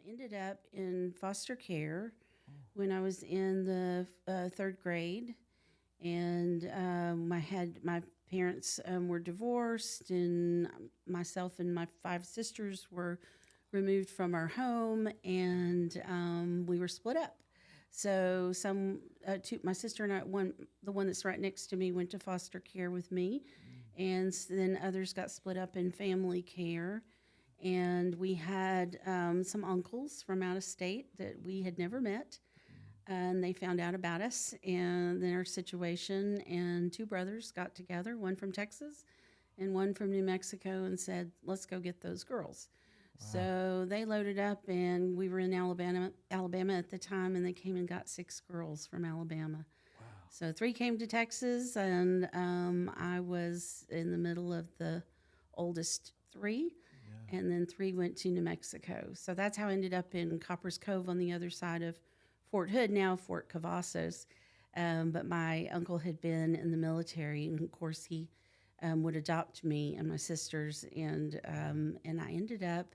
ended up in foster care when I was in the third grade, and my parents were divorced, and myself and my five sisters were removed from our home, and we were split up. So my sister and I, the one that's right next to me, went to foster care with me, and then others got split up in family care. And we had some uncles from out of state that we had never met, and they found out about us and then our situation. And two brothers got together, one from Texas and one from New Mexico, and said, "Let's go get those girls." So they loaded up, and we were in Alabama at the time, and they came and got six girls from Alabama. So three came to Texas, and I was in the middle of the oldest three, and then three went to New Mexico. So that's how I ended up in Copper's Cove on the other side of Fort Hood, now Fort Cavazos. But my uncle had been in the military, and of course he would adopt me and my sisters, and I ended up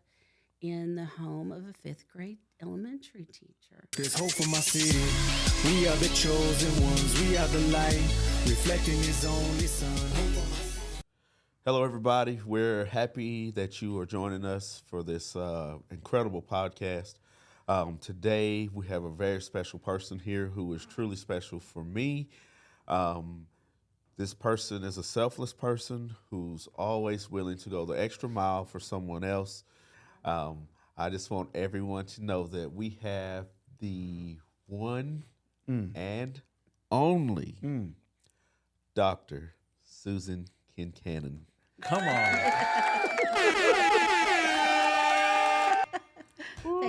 in the home of a fifth grade elementary teacher. There's hope for my city. We are the chosen ones. We are the light, reflecting His only Son. Hello, everybody. We're happy that you are joining us for this incredible podcast. Today, we have a very special person here who is truly special for me. This person is a selfless person who's always willing to go the extra mile for someone else. I just want everyone to know that we have the one and only Dr. Susan Kincannon. Come on.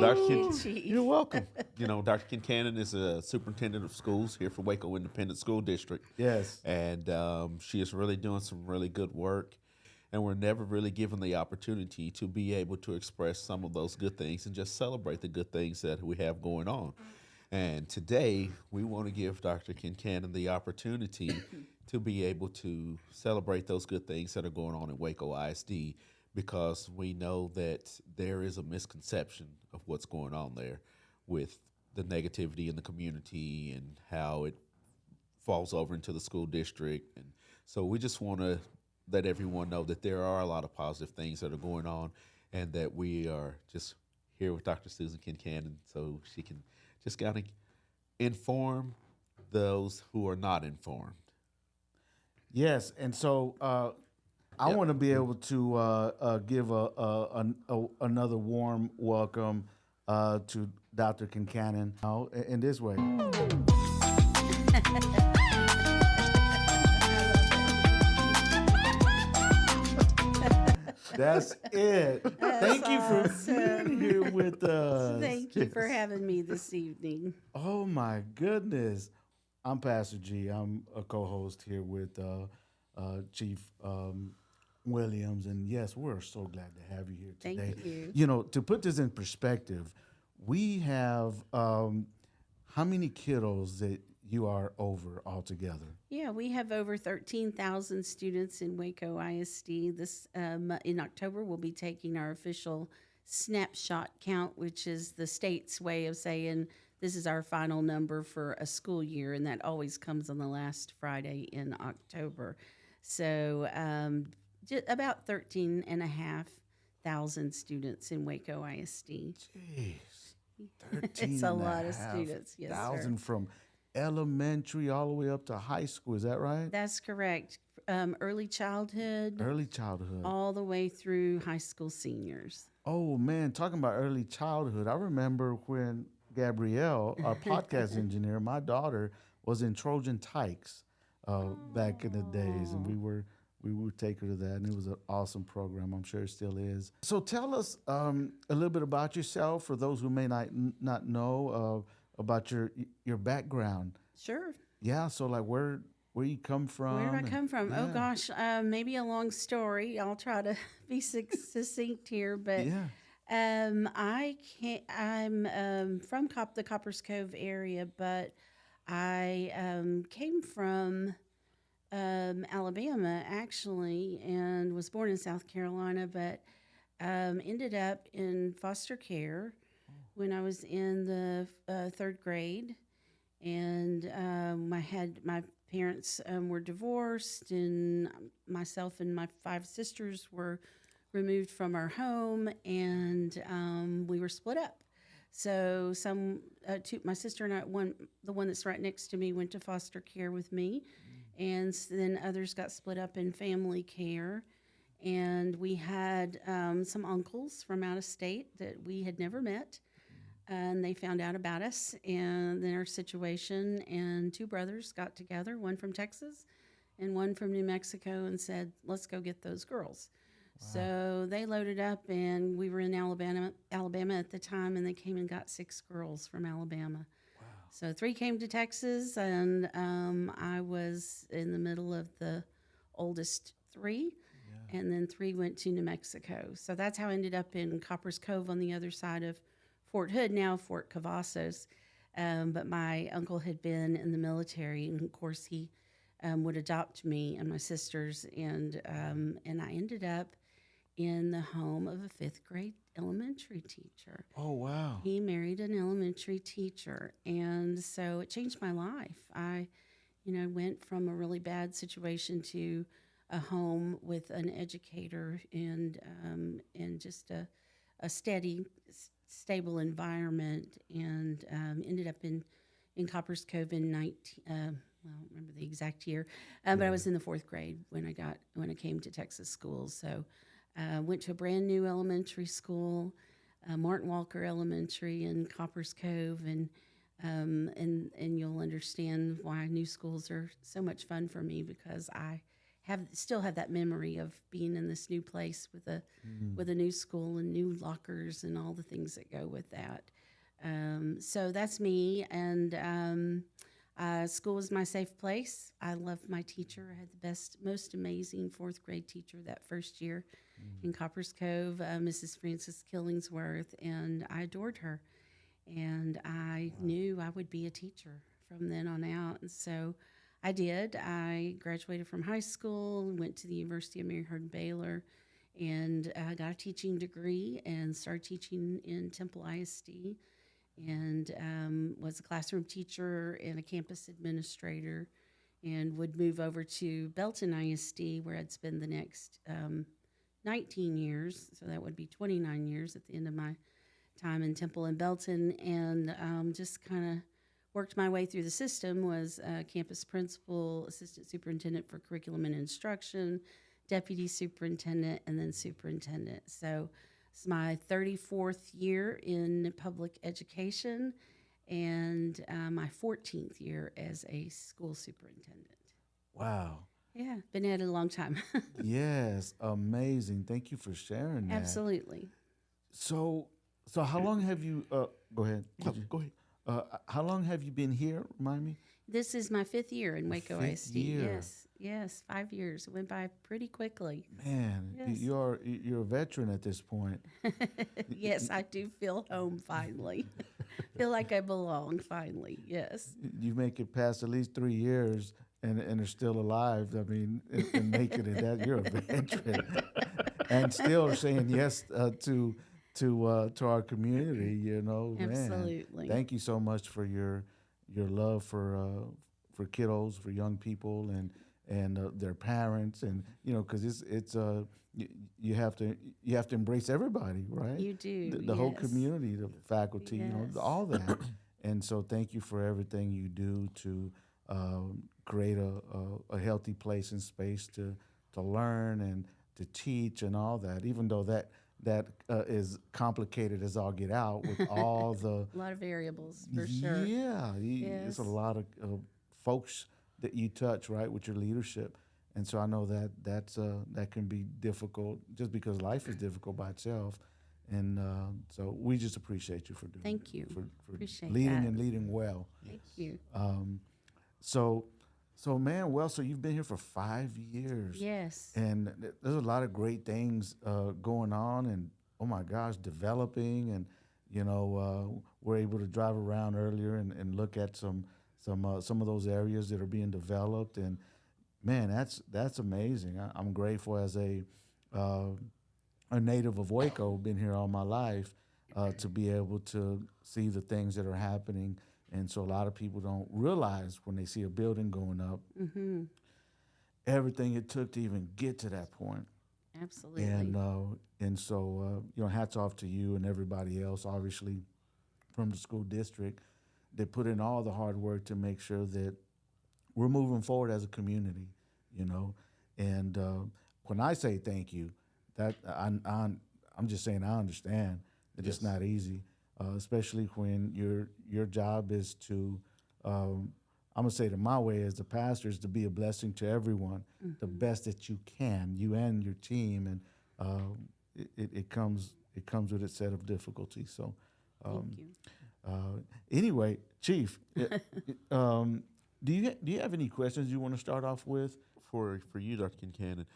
Thank you, Chief. You're welcome. You know, Dr. Kincannon is a superintendent of schools here for Waco Independent School District. Yes. And she is really doing some really good work. And we're never really given the opportunity to be able to express some of those good things and just celebrate the good things that we have going on. And today, we want to give Dr. Kincannon the opportunity to be able to celebrate those good things that are going on at WACO ISD, because we know that there is a misconception of what's going on there with the negativity in the community and how it falls over into the school district. And so we just want to let everyone know that there are a lot of positive things that are going on, and that we are just here with Dr. Susan Kincannon so she can just kind of inform those who are not informed. Yes, and so I want to be able to give another warm welcome to Dr. Kincannon in this way. That's it. Thank you for being here with us. Thank you for having me this evening. Oh my goodness. I'm Pastor G. I'm a co-host here with Chief Williams. And yes, we're so glad to have you here today. Thank you. You know, to put this in perspective, we have how many kiddos that you are over altogether? Yeah, we have over 13,000 students in Waco ISD. This in October, we'll be taking our official snapshot count, which is the state's way of saying this is our final number for a school year, and that always comes on the last Friday in October. So about 13,500 students in Waco ISD. Jeez, It's a lot of students, yes, sir. From elementary all the way up to high school. Is that right? That's correct. Early childhood, Early childhood. all the way through high school seniors. Oh, man, talking about early childhood, I remember when Gabrielle, our podcast engineer, my daughter, was in Trojan Tykes back in the days, and we would take her to that, and it was an awesome program. I'm sure it still is. So tell us a little bit about yourself for those who may not know about your background. Sure. Yeah, so like where you come from. Where did I come from? Oh, yeah. gosh, maybe a long story. I'll try to be succinct here, but Yeah. I'm from the Copper's Cove area, but I came from Alabama, actually, and was born in South Carolina, but ended up in foster care when I was in the third grade, and my parents were divorced, and myself and my 5 sisters were removed from our home, and we were split up. So my sister and I, the one that's right next to me, went to foster care with me, and then others got split up in family care. And we had some uncles from out of state that we had never met, and they found out about us and then our situation. And 2 brothers got together, one from Texas and one from New Mexico, and said, "Let's go get those girls." So they loaded up, and we were in Alabama at the time, and they came and got 6 girls from Alabama. So 3 came to Texas, and I was in the middle of the oldest 3, and then 3 went to New Mexico. So that's how I ended up in Copper's Cove on the other side of Fort Hood, now Fort Cavazos. But my uncle had been in the military, and of course he would adopt me and my sisters, and I ended up in the home of a 5th grade elementary teacher. Oh, wow. He married an elementary teacher, and so it changed my life. I, went from a really bad situation to a home with an educator, and just a steady, stable environment, and ended up in Copper's Cove in 19. I don't remember the exact year, but I was in the 4th grade when I came to Texas schools. So went to a brand new elementary school, Martin Walker Elementary in Copper's Cove, and you'll understand why new schools are so much fun for me, because I still have that memory of being in this new place with a new school and new lockers and all the things that go with that. So that's me, and school is my safe place. I loved my teacher. I had the most amazing 4th grade teacher that first year in Copper's Cove, Mrs. Frances Killingsworth, and I adored her. And I knew I would be a teacher from then on out. And so I did. I graduated from high school, went to the University of Mary Hardin Baylor, and got a teaching degree and started teaching in Temple ISD, and was a classroom teacher and a campus administrator, and would move over to Belton ISD, where I'd spend the next 19 years. So that would be 29 years at the end of my time in Temple and Belton, and just kind of worked my way through the system. Was campus principal, assistant superintendent for curriculum and instruction, deputy superintendent, and then superintendent. So it's my 34th year in public education, and my 14th year as a school superintendent. Wow. Yeah, been at it a long time. Yes, amazing. Thank you for sharing that. Absolutely. So how long have you, go ahead. Go ahead. How long have you been here? Remind me. This is my 5th year in WACO 5th ISD. year. Yes, 5 years. It went by pretty quickly. Man, Yes. you're a veteran at this point. Yes, I do feel home finally. Feel like I belong finally. Yes. You make it past at least 3 years and are still alive. I mean, and making it that you're a veteran, and still saying yes to our community. You know, Absolutely. Man, thank you so much for your love for kiddos, for young people, and their parents, and because it's you have to embrace everybody, right? You do. The whole yes. community, the faculty, Yes. all that. And so thank you for everything you do to create a healthy place and space to learn and to teach and all that, even though that is complicated as all get out with all the A lot of variables, for sure. yeah, it's a Yes. lot of folks that you touch, right, with your leadership. And so I know that can be difficult just because life is difficult by itself. And so we just appreciate you for doing Thank you. for Appreciate leading that. and leading well. Thank you. So man, well, so you've been here for 5 years. Yes. And there's a lot of great things going on, and oh my gosh, developing, and we're able to drive around earlier and look at some of those areas that are being developed, and man, that's amazing. I'm grateful as a native of Waco, been here all my life. to be able to see the things that are happening. And so a lot of people don't realize when they see a building going up, everything it took to even get to that point. Absolutely. And so hats off to you and everybody else, obviously, from the school district that put in all the hard work to make sure that we're moving forward as a community, And when I say thank you, that I'm just saying I understand that it's not easy, especially when your job is to, I'm gonna say it my way as the pastor, is to be a blessing to everyone, the best that you can, you and your team, and it comes with its set of difficulties. So, Thank you. Anyway, Chief, do you have any questions you want to start off with? For you, Dr. Kincannon,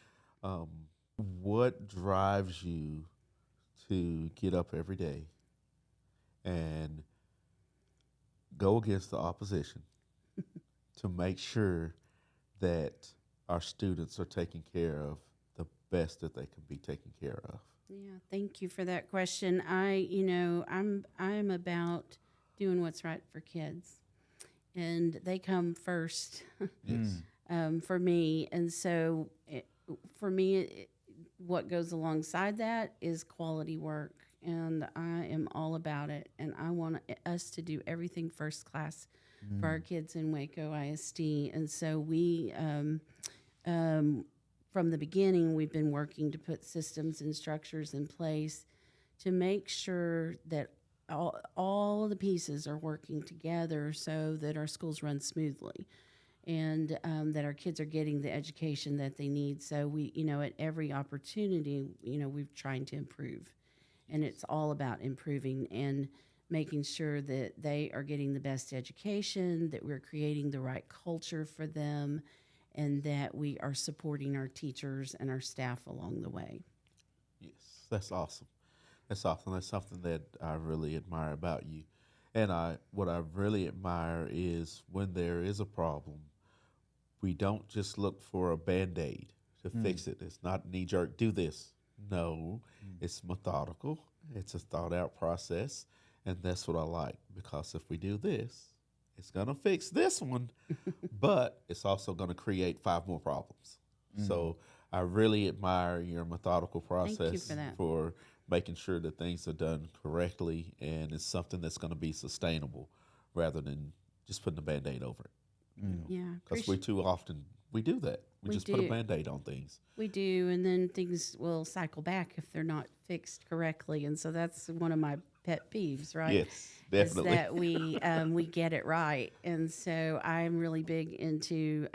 what drives you to get up every day and go against the opposition to make sure that our students are taken care of the best that they can be taken care of? Yeah, thank you for that question. I'm about doing what's right for kids, and they come first for me. And so, for me, what goes alongside that is quality work, and I am all about it. And I want us to do everything first class for our kids in WACO ISD. And so we. From the beginning, we've been working to put systems and structures in place to make sure that all the pieces are working together so that our schools run smoothly and that our kids are getting the education that they need. So we, at every opportunity, we're trying to improve. And it's all about improving and making sure that they are getting the best education, that we're creating the right culture for them, and that we are supporting our teachers and our staff along the way. Yes, that's awesome. That's awesome. That's something that I really admire about you. And what I really admire is when there is a problem, we don't just look for a Band-Aid to fix it. It's not knee-jerk, do this. No, it's methodical. It's a thought-out process. And that's what I like, because if we do this, it's going to fix this one, but it's also going to create 5 more problems. So I really admire your methodical process Thank you for that. for making sure that things are done correctly, and it's something that's going to be sustainable rather than just putting a Band-Aid over it. Yeah, Because we too often, we do that. We just put a do. Band-Aid on things. We do, and then things will cycle back if they're not fixed correctly. And so that's one of my pet peeves, right? Yes, definitely. Is that we get it right. And so I'm really big into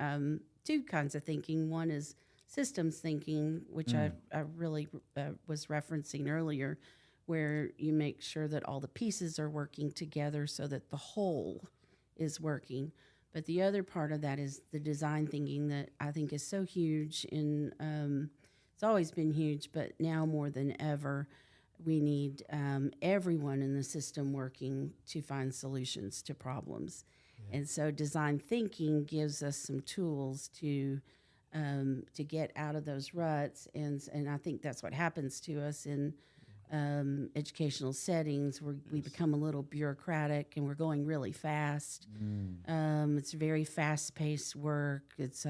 2 kinds of thinking. One is systems thinking, which I really was referencing earlier, where you make sure that all the pieces are working together so that the whole is working. But the other part of that is the design thinking that I think is so huge. It's always been huge, but now more than ever, we need everyone in the system working to find solutions to problems. Yeah. And so design thinking gives us some tools to get out of those ruts. And I think that's what happens to us in educational settings where we become a little bureaucratic and we're going really fast. It's very fast-paced work. It's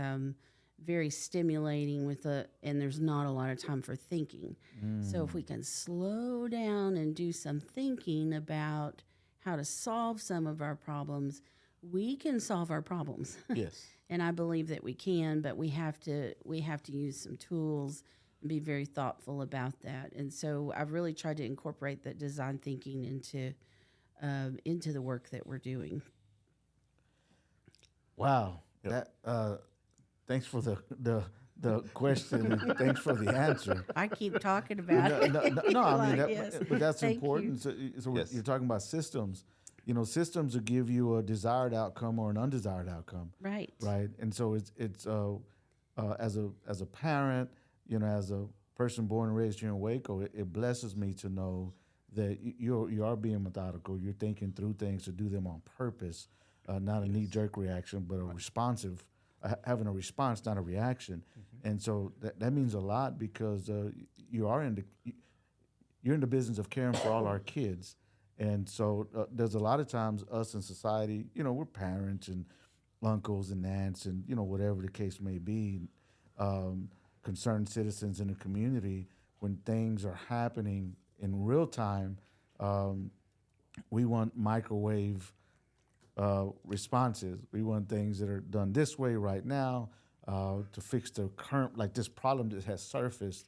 very stimulating and there's not a lot of time for thinking. So if we can slow down and do some thinking about how to solve some of our problems, we can solve our problems. Yes. And I believe that we can, but we have to use some tools and be very thoughtful about that. And so I've really tried to incorporate that design thinking into the work that we're doing. Wow. Yep. That thanks for the question. And thanks for the answer. I keep talking about it. No, I mean, Yes. but that's Thank important. you. So Yes. you're talking about systems. Systems will give you a desired outcome or an undesired outcome. Right. Right. And so it's as a parent, as a person born and raised here in Waco, it blesses me to know that you are being methodical. You're thinking through things to do them on purpose, not a knee-jerk reaction, but a responsive, having a response, not a reaction. And so that means a lot because you are you're in the business of caring for all our kids. And so there's a lot of times us in society, we're parents and uncles and aunts and, whatever the case may be, concerned citizens in the community. When things are happening in real time, we want microwave responses. We want things that are done this way right now to fix the current, like this problem that has surfaced.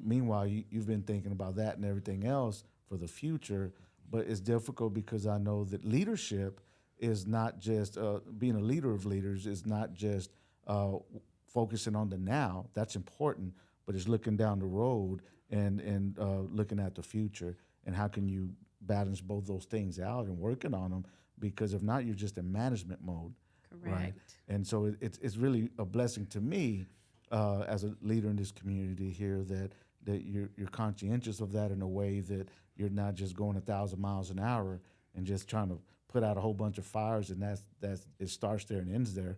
Meanwhile, you've been thinking about that and everything else for the future, but it's difficult because I know that leadership is not just being a leader of leaders is not just focusing on the now. That's important, but it's looking down the road and looking at the future and how can you balance both those things out and working on them, because if not, you're just in management mode. Correct. Right? And so it's really a blessing to me as a leader in this community here that you're conscientious of that in a way that you're not just going 1,000 miles an hour and just trying to put out a whole bunch of fires, and that's it starts there and ends there,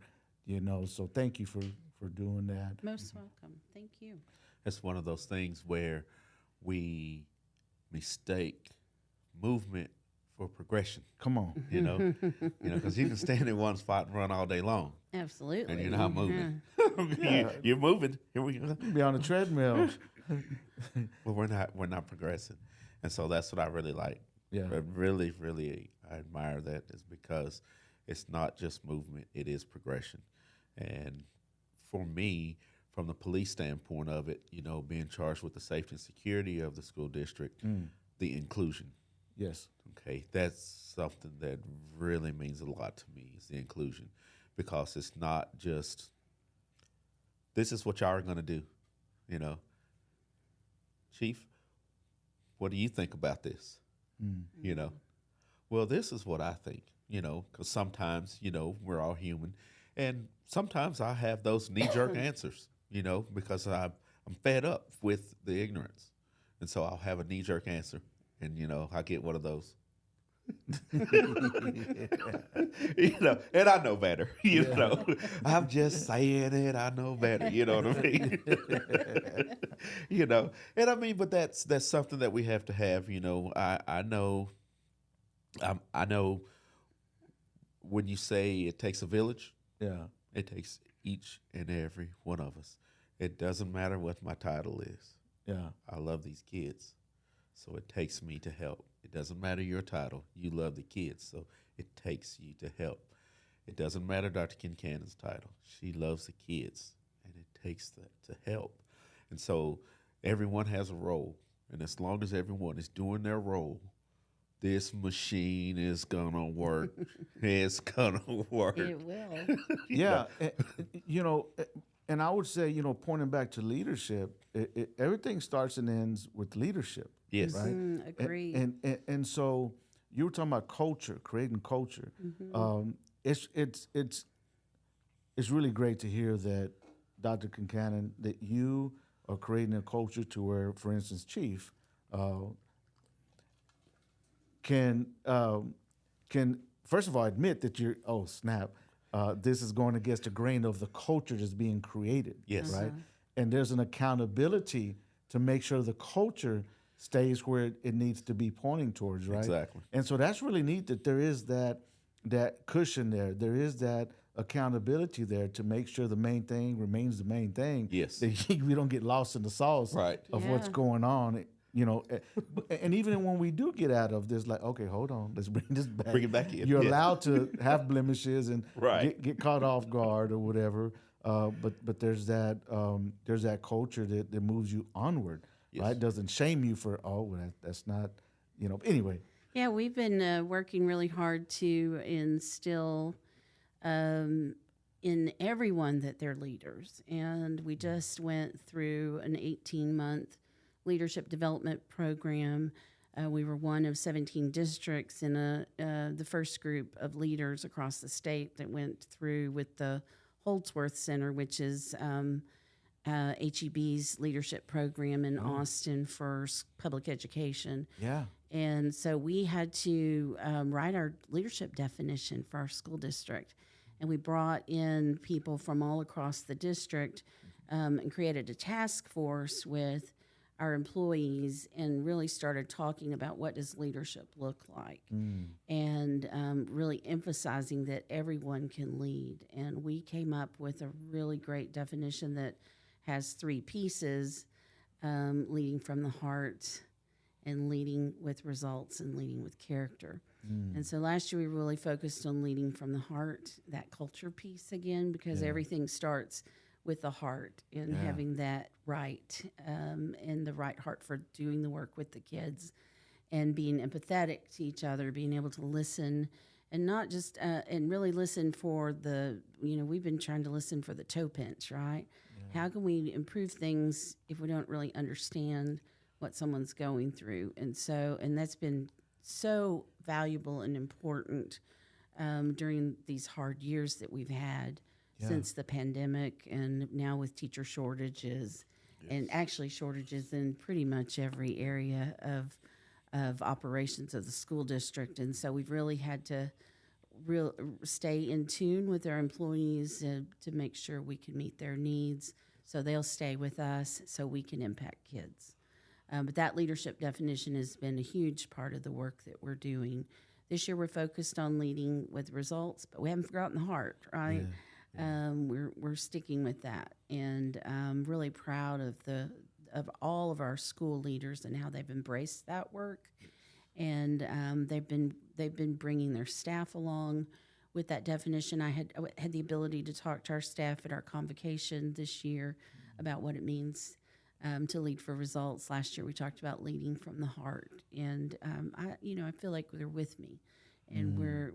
So thank you for doing that. Most welcome. Thank you. It's one of those things where we mistake movement for progression. Come on. Because you can stand in one spot and run all day long, Absolutely. and you're not moving. Yeah. You're moving. Here we go. Be on a treadmill. But we're not progressing, and so that's what I really like. Yeah. I really, really, I admire that, is because it's not just movement; it is progression. And for me, from the police standpoint of it, being charged with the safety and security of the school district, the inclusion. Yes. Okay, that's something that really means a lot to me, is the inclusion, because it's not just, this is what y'all are going to do, Chief, what do you think about this? Well, this is what I think, because sometimes, we're all human, and sometimes I have those knee-jerk answers, because I'm fed up with the ignorance, and so I'll have a knee-jerk answer. And, I get one of those. And I know better, I'm just saying it, I know better, you know what I mean? And I mean, but that's something that we have to have, I know when you say it takes a village, Yeah. it takes each and every one of us. It doesn't matter what my title is. Yeah. I love these kids. So it takes me to help. It doesn't matter your title. You love the kids, so it takes you to help. It doesn't matter Dr. Kincannon's title. She loves the kids, and it takes that to help. And so everyone has a role, and as long as everyone is doing their role, this machine is going to work. It's going to work. It will. Yeah. And I would say, pointing back to leadership, everything starts and ends with leadership. Yes. Right. Agreed. And so you were talking about culture, creating culture. It's really great to hear that, Dr. Kincannon, that you are creating a culture to where, for instance, Chief can first of all admit that you're this is going against the grain of the culture that's being created. Yes. Right. And there's an accountability to make sure the culture stays where it needs to be pointing towards, right? Exactly. And so that's really neat that there is that cushion there. There is that accountability there to make sure the main thing remains the main thing. Yes. That we don't get lost in the sauce Right. of what's Yeah. going on. And even when we do get out of this, like, okay, hold on, let's bring this back. Bring it back in. You're Yeah. allowed to have blemishes and Right. get caught off guard or whatever. But there's that culture that moves you onward, Yes. right? Doesn't shame you for that's not, Anyway, Yeah, we've been working really hard to instill in everyone that they're leaders. And we just went through an 18-month leadership development program. We were one of 17 districts in the first group of leaders across the state that went through with the Holdsworth Center, which is HEB's leadership program in Austin for public education. yeah, And so we had to write our leadership definition for our school district. And we brought in people from all across the district and created a task force with our employees and really started talking about what does leadership look like, and really emphasizing that everyone can lead. And we came up with a really great definition that has 3 pieces: leading from the heart, and leading with results, and leading with character. And so last year we really focused on leading from the heart, that culture piece again, because everything starts with the heart and having that right, and the right heart for doing the work with the kids, and being empathetic to each other, being able to listen, and not just and really listen for the, we've been trying to listen for the toe pinch, right? How can we improve things if we don't really understand what someone's going through? And that's been so valuable and important during these hard years that we've had since the pandemic, and now with teacher shortages, and actually shortages in pretty much every area of operations of the school district. And so we've really had to stay in tune with our employees to make sure we can meet their needs, so they'll stay with us so we can impact kids. But that leadership definition has been a huge part of the work that we're doing. This year we're focused on leading with results, but we haven't forgotten the heart, right? We're sticking with that, and I'm really proud of all of our school leaders and how they've embraced that work, and they've been bringing their staff along with that definition. I had the ability to talk to our staff at our convocation this year about what it means to lead for results. Last year we talked about leading from the heart, and I feel like they're with me, and we're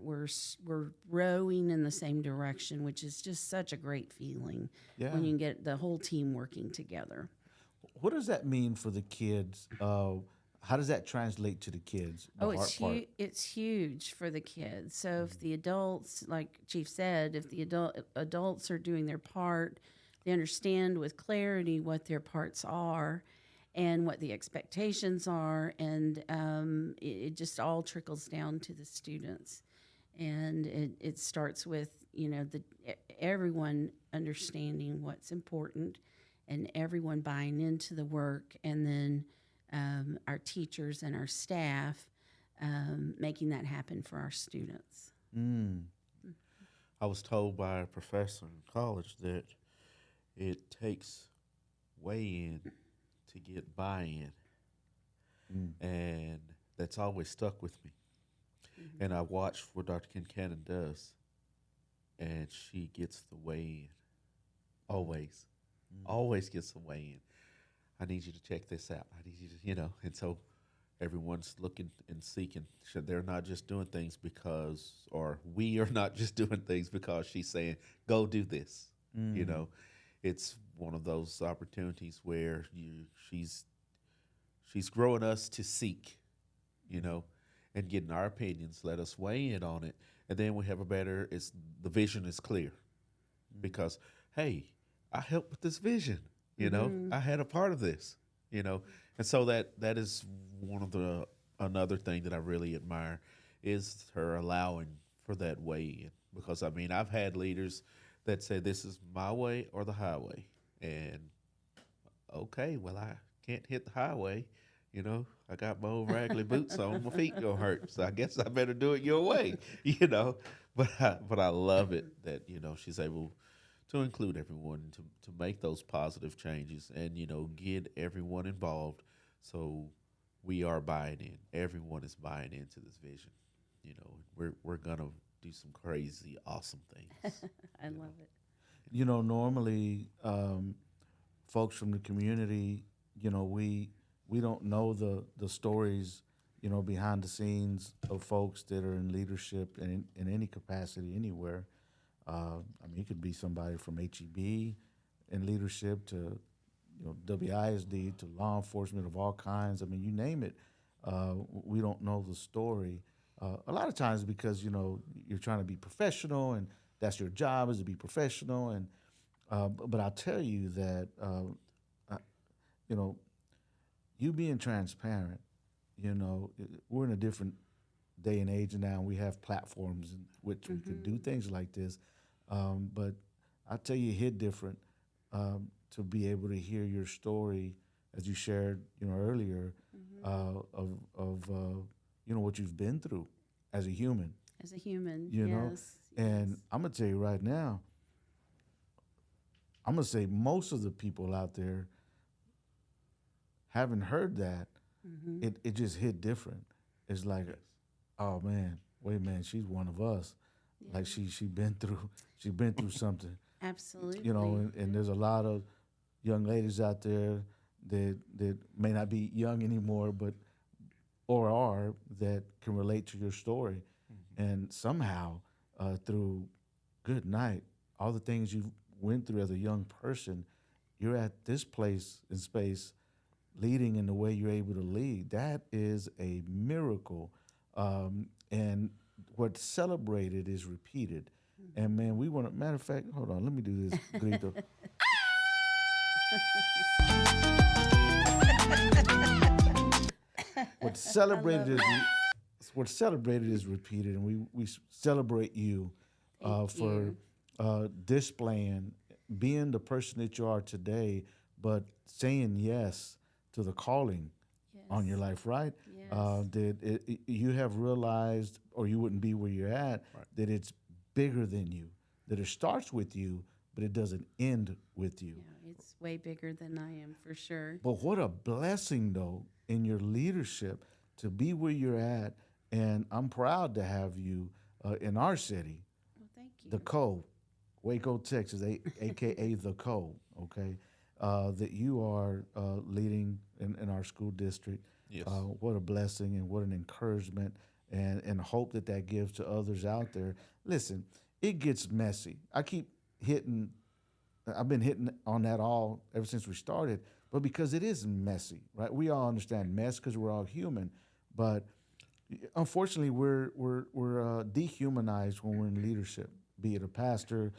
rowing in the same direction, which is just such a great feeling when you can get the whole team working together. What does that mean for the kids? How does that translate to the kids? It's huge for the kids. So if the adults, like Chief said, if the adults are doing their part, they understand with clarity what their parts are and what the expectations are, and it just all trickles down to the students. And it starts with everyone understanding what's important, and everyone buying into the work, and then our teachers and our staff making that happen for our students. I was told by a professor in college that it takes weigh-in to get buy-in, and that's always stuck with me. And I watch what Dr. Kincannon does, and she gets the weigh-in, always gets the weigh-in. I need you to check this out. I need you to, and so everyone's looking and seeking. They're not just doing things because, or we are not just doing things because she's saying, go do this. It's one of those opportunities where she's growing us to seek, and getting our opinions, let us weigh in on it. And then we have the vision is clear, because, hey, I helped with this vision. I had a part of this, and so that is another thing that I really admire is her allowing for that weigh in, because I've had leaders that say this is my way or the highway, and okay, well, I can't hit the highway, I got my old raggedy boots on, my feet gonna hurt, so I guess I better do it your way, but I love it that she's able to include everyone, to make those positive changes, and get everyone involved, so we are buying in. Everyone is buying into this vision. We're gonna do some crazy, awesome things. I love it. Normally, folks from the community, we don't know the stories, behind the scenes of folks that are in leadership in any capacity anywhere. It could be somebody from HEB in leadership to, WISD to law enforcement of all kinds. You name it. We don't know the story. A lot of times because, you're trying to be professional, and that's your job, is to be professional. And but I'll tell you that, you being transparent, we're in a different day and age now. We have platforms in which we can do things like this. But I'll tell you, it hit different to be able to hear your story as you shared, earlier, of what you've been through as a human. As a human, Yes. And I'm gonna tell you right now, I'm gonna say most of the people out there haven't heard that. It just hit different. It's like, oh man, wait a minute, she's one of us. Like she's been through something. Absolutely. And there's a lot of young ladies out there that may not be young anymore, but or are, that can relate to your story, and somehow through good night, all the things you went through as a young person, you're at this place in space, leading in the way you're able to lead. That is a miracle, and what's celebrated is repeated. And man, we want to. Matter of fact, hold on, let me do this. Grito. What's celebrated is repeated, and we celebrate you for displaying, being the person that you are today, but saying yes to the calling on your life, right? Yes. You have realized, or you wouldn't be where you're at, that it's bigger than you, that it starts with you, but it doesn't end with you. Yeah, it's way bigger than I am, for sure. But what a blessing, though, in your leadership to be where you're at. And I'm proud to have you in our city, Well, thank you. the Co, Waco, Texas, AKA the Co, okay? That you are leading in our school district. Yes. What a blessing and what an encouragement and hope that gives to others out there. Listen, it gets messy. I've been hitting on that all ever since we started, but because it is messy, right? We all understand mess because we're all human, but unfortunately, we're dehumanized when we're in leadership. Be it a pastor,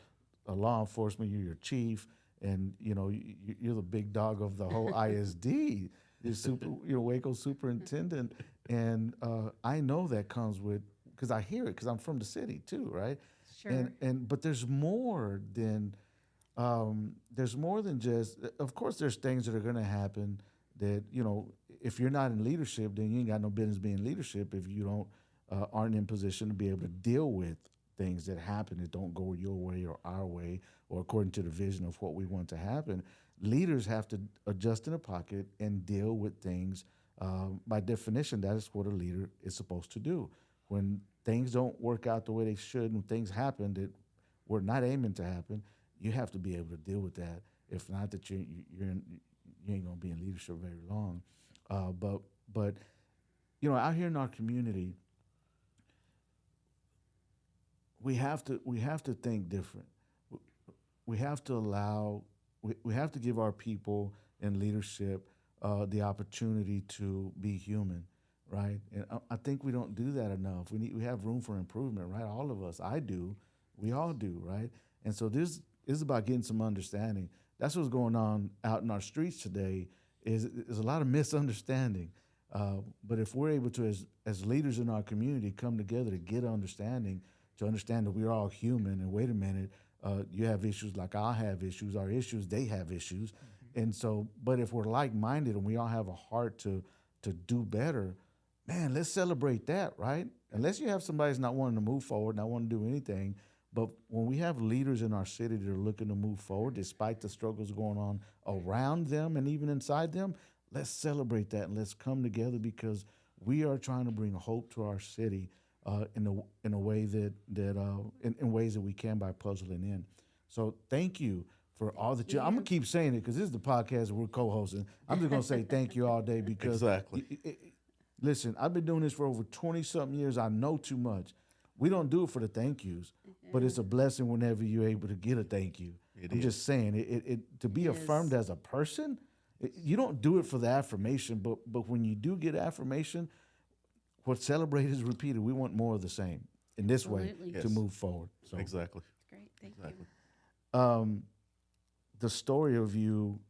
a law enforcement, you're your chief, and you're the big dog of the whole ISD. You're Waco superintendent, and I know that comes with, because I hear it because I'm from the city too, right? Sure. But there's more than just. Of course, there's things that are going to happen that if you're not in leadership, then you ain't got no business being in leadership if you don't aren't in position to be able to deal with things that happen that don't go your way or our way or according to the vision of what we want to happen. Leaders have to adjust in a pocket and deal with things. By definition, that is what a leader is supposed to do. When things don't work out the way they should and things happen that we're not aiming to happen, you have to be able to deal with that. If not, that you ain't gonna be in leadership very long. But out here in our community, we have to think different. We have to allow. We have to give our people in leadership the opportunity to be human, right? And I think we don't do that enough. We have room for improvement, right? All of us. I do. We all do, right? And so this is about getting some understanding. That's what's going on out in our streets today. Is a lot of misunderstanding. But if we're able to, as leaders in our community, come together to get understanding, to understand that we're all human, and wait a minute, you have issues like I have issues, our issues, they have issues. And so, but if we're like-minded and we all have a heart to do better, man, let's celebrate that, right? Unless you have somebody that's not wanting to move forward, not wanting to do anything. But when we have leaders in our city that are looking to move forward, despite the struggles going on around them and even inside them, let's celebrate that and let's come together, because we are trying to bring hope to our city in a way in ways that we can by puzzling in. So thank you for all that I'm gonna keep saying it because this is the podcast that we're co-hosting. I'm just gonna say thank you all day because Exactly. Listen, I've been doing this for over 20-something years. I know too much. We don't do it for the thank yous, but it's a blessing whenever you're able to get a thank you. I'm just saying, it to be affirmed as a person, you don't do it for the affirmation, but when you do get affirmation, what's celebrated is repeated. We want more of the same in this way to move forward. So Exactly. Great. Thank Exactly. you. The story of you,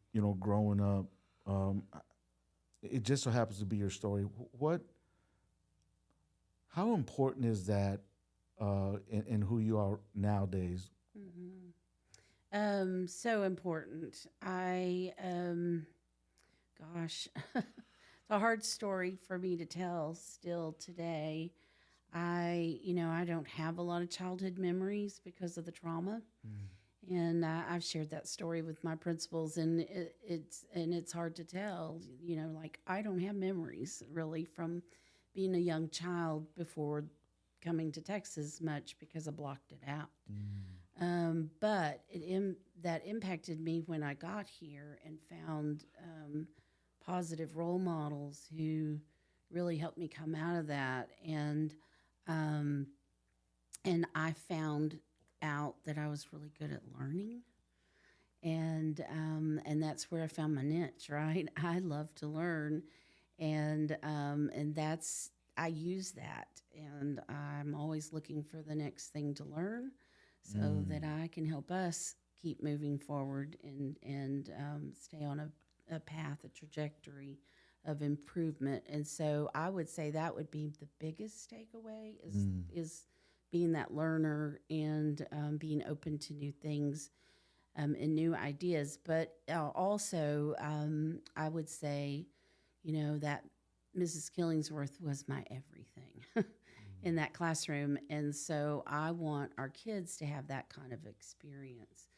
growing up, it just so happens to be your story. How important is that in who you are nowadays? So important. I Gosh, it's a hard story for me to tell still today. I don't have a lot of childhood memories because of the trauma. And I've shared that story with my principals, and it's hard to tell. Like I don't have memories really from being a young child before coming to Texas much because I blocked it out. But that impacted me when I got here and found positive role models who really helped me come out of that. And I found out that I was really good at learning, and that's where I found my niche. Right, I love to learn, and that's I use that, and I'm always looking for the next thing to learn, so that I can help us keep moving forward and stay on a path, a trajectory of improvement. And so I would say that would be the biggest takeaway is being that learner and being open to new things and new ideas. But also, I would say, that Mrs. Killingsworth was my everything in that classroom. And so I want our kids to have that kind of experience.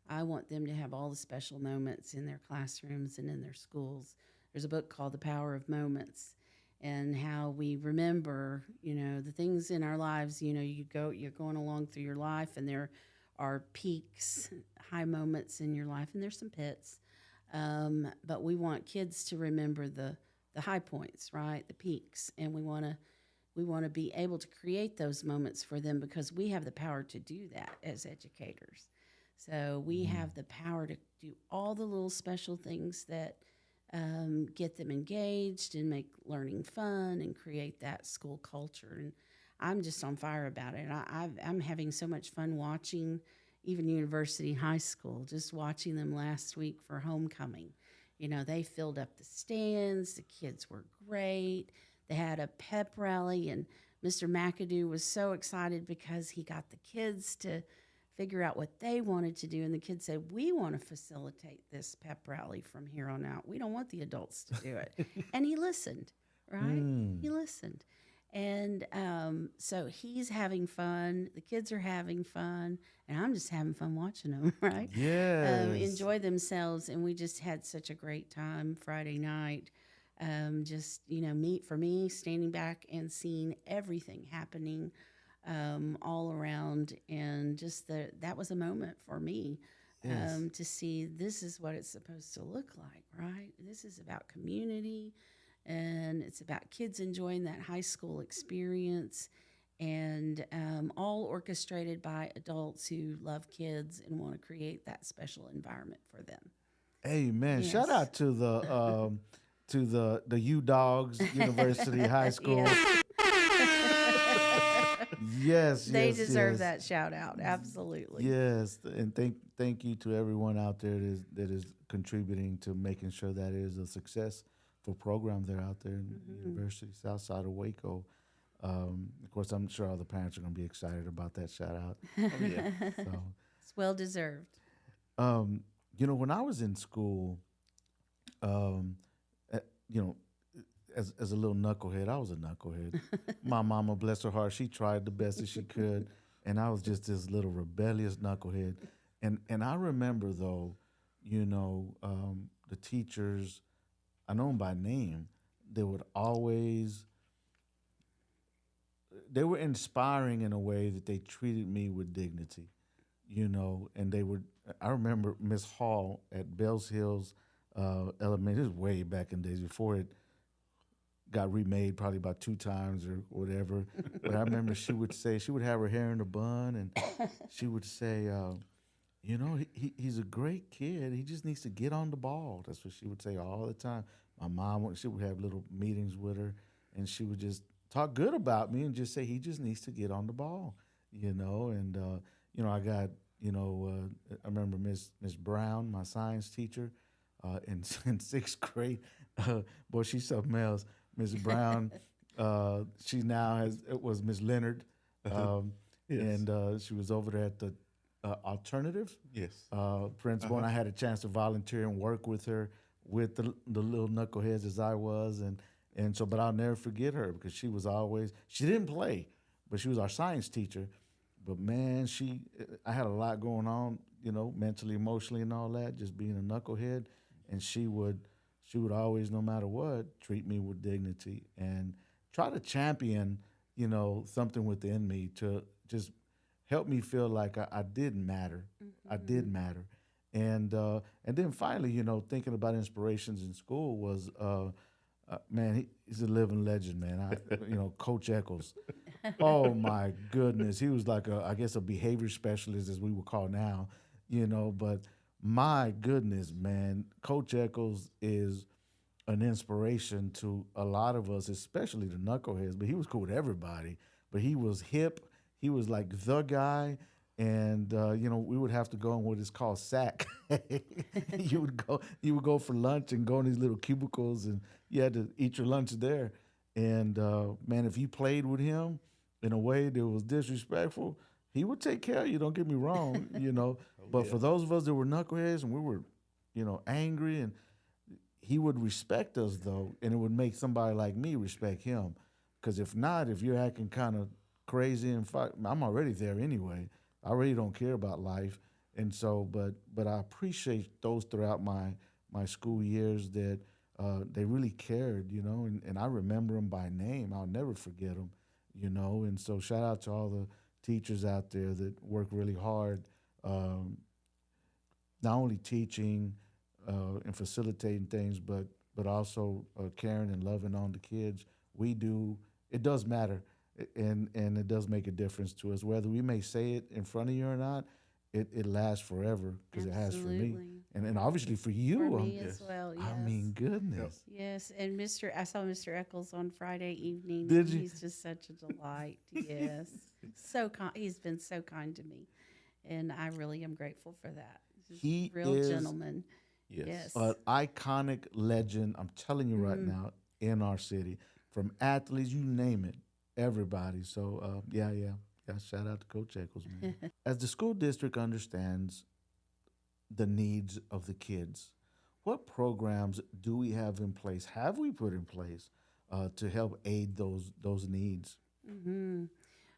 I want them to have all the special moments in their classrooms and in their schools. There's a book called The Power of Moments, and how we remember, the things in our lives. You're going along through your life, and there are peaks, high moments in your life, and there's some pits. But we want kids to remember the high points, right? The peaks, and we want to be able to create those moments for them, because we have the power to do that as educators. So we have the power to do all the little special things that get them engaged and make learning fun and create that school culture. And I'm just on fire about it. I'm having so much fun watching even university, high school, just watching them last week for homecoming. They filled up the stands. The kids were great. They had a pep rally, and Mr. McAdoo was so excited because he got the kids to figure out what they wanted to do. And the kids said, we want to facilitate this pep rally from here on out. We don't want the adults to do it. And he listened, right? He listened. And so he's having fun. The kids are having fun. And I'm just having fun watching them, right? Yes. Enjoy themselves. And we just had such a great time Friday night. For me, standing back and seeing everything happening all around, and just that was a moment for me to see this is what it's supposed to look like, right? This is about community, and it's about kids enjoying that high school experience, and all orchestrated by adults who love kids and want to create that special environment for them. Amen. Yes. Shout out to the U Dogs University High School. Yes, They yes, deserve yes. that shout out. Absolutely. Yes, and thank you to everyone out there that is contributing to making sure that it is a successful program there out there in the University South Side of Waco. Of course, I'm sure all the parents are going to be excited about that shout out. Oh, yeah. So, It's well deserved. when I was in school, uh, you know, as a little knucklehead, I was a knucklehead. My mama, bless her heart, she tried the best that she could, and I was just this little rebellious knucklehead. And I remember though, the teachers, I know them by name. They were inspiring in a way that they treated me with dignity, and they would. I remember Miss Hall at Bells Hills Elementary. This was way back in the days before it got remade, probably about 2 times or whatever. But I remember she would have her hair in a bun, and she would say, he's a great kid. He just needs to get on the ball. That's what she would say all the time. My mom, she would have little meetings with her, and she would just talk good about me and just say he just needs to get on the ball, And I got, I remember Miss Brown, my science teacher, in 6th grade. Boy, she's something else. Miss Brown, she now was Miss Leonard, Yes. and she was over there at the Alternative Yes. principal, and I had a chance to volunteer and work with her with the little knuckleheads as I was, and so, but I'll never forget her because she didn't play, but she was our science teacher. But man, I had a lot going on, mentally, emotionally, and all that, just being a knucklehead, and she would always, no matter what, treat me with dignity and try to champion, something within me to just help me feel like I did matter. I did matter. And then finally, thinking about inspirations in school was, man, he's a living legend, man. Coach Eccles. Oh my goodness, he was like I guess a behavior specialist, as we would call now, But my goodness, man, Coach Eccles is an inspiration to a lot of us, especially the knuckleheads. But he was cool with everybody. But he was hip. He was like the guy. And we would have to go in what is called SAC. You would go for lunch and go in these little cubicles, and you had to eat your lunch there. And man, if you played with him in a way that was disrespectful, he would take care of you. Don't get me wrong, But for those of us that were knuckleheads and we were, angry, and he would respect us though, and it would make somebody like me respect him. Because if not, if you're acting kind of crazy and fight, I'm already there anyway. I really don't care about life, and so, but I appreciate those throughout my school years that they really cared, and I remember them by name. I'll never forget them, and so shout out to all the teachers out there that work really hard, not only teaching and facilitating things, but also caring and loving on the kids. It does matter, and it does make a difference to us. Whether we may say it in front of you or not, it lasts forever because it has for me, Absolutely. and obviously for you. For me as well, yes. I mean, goodness. Yes, and I saw Mr. Eccles on Friday evening. Did you? He's just such a delight. Yes, so he's been so kind to me, and I really am grateful for that. He's He a real is gentleman. Yes. Yes. An iconic legend. I'm telling you right now, in our city, from athletes, you name it, everybody. So yeah. Shout out to Coach Eccles, man. As the school district understands the needs of the kids, what programs do we have in place? Have we put in place to help aid those needs?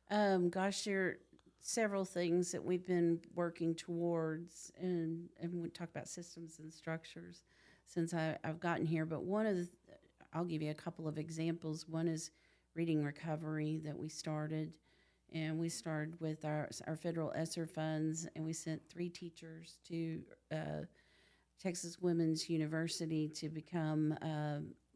Gosh, there are several things that we've been working towards, and we talk about systems and structures since I've gotten here. But I'll give you a couple of examples. One is reading recovery that we started. And we started with our federal ESSER funds, and we sent 3 teachers to Texas Women's University to become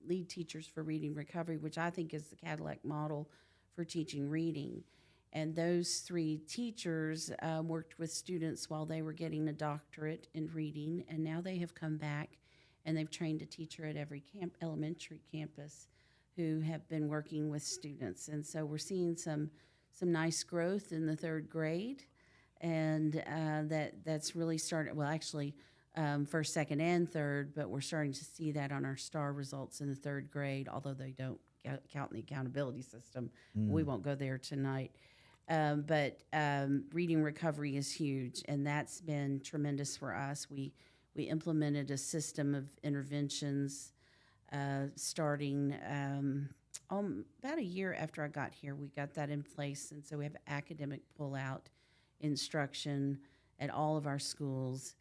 lead teachers for reading recovery, which I think is the Cadillac model for teaching reading. And those 3 teachers worked with students while they were getting a doctorate in reading, and now they have come back and they've trained a teacher at every elementary campus who have been working with students. And so we're seeing some nice growth in the 3rd grade, and that's really started. Well, actually, 1st, 2nd, and 3rd, but we're starting to see that on our STAR results in the 3rd grade, although they don't count in the accountability system. We won't go there tonight. But reading recovery is huge, and that's been tremendous for us. We implemented a system of interventions starting about a year after I got here. We got that in place, and so we have academic pull-out instruction at all of our schools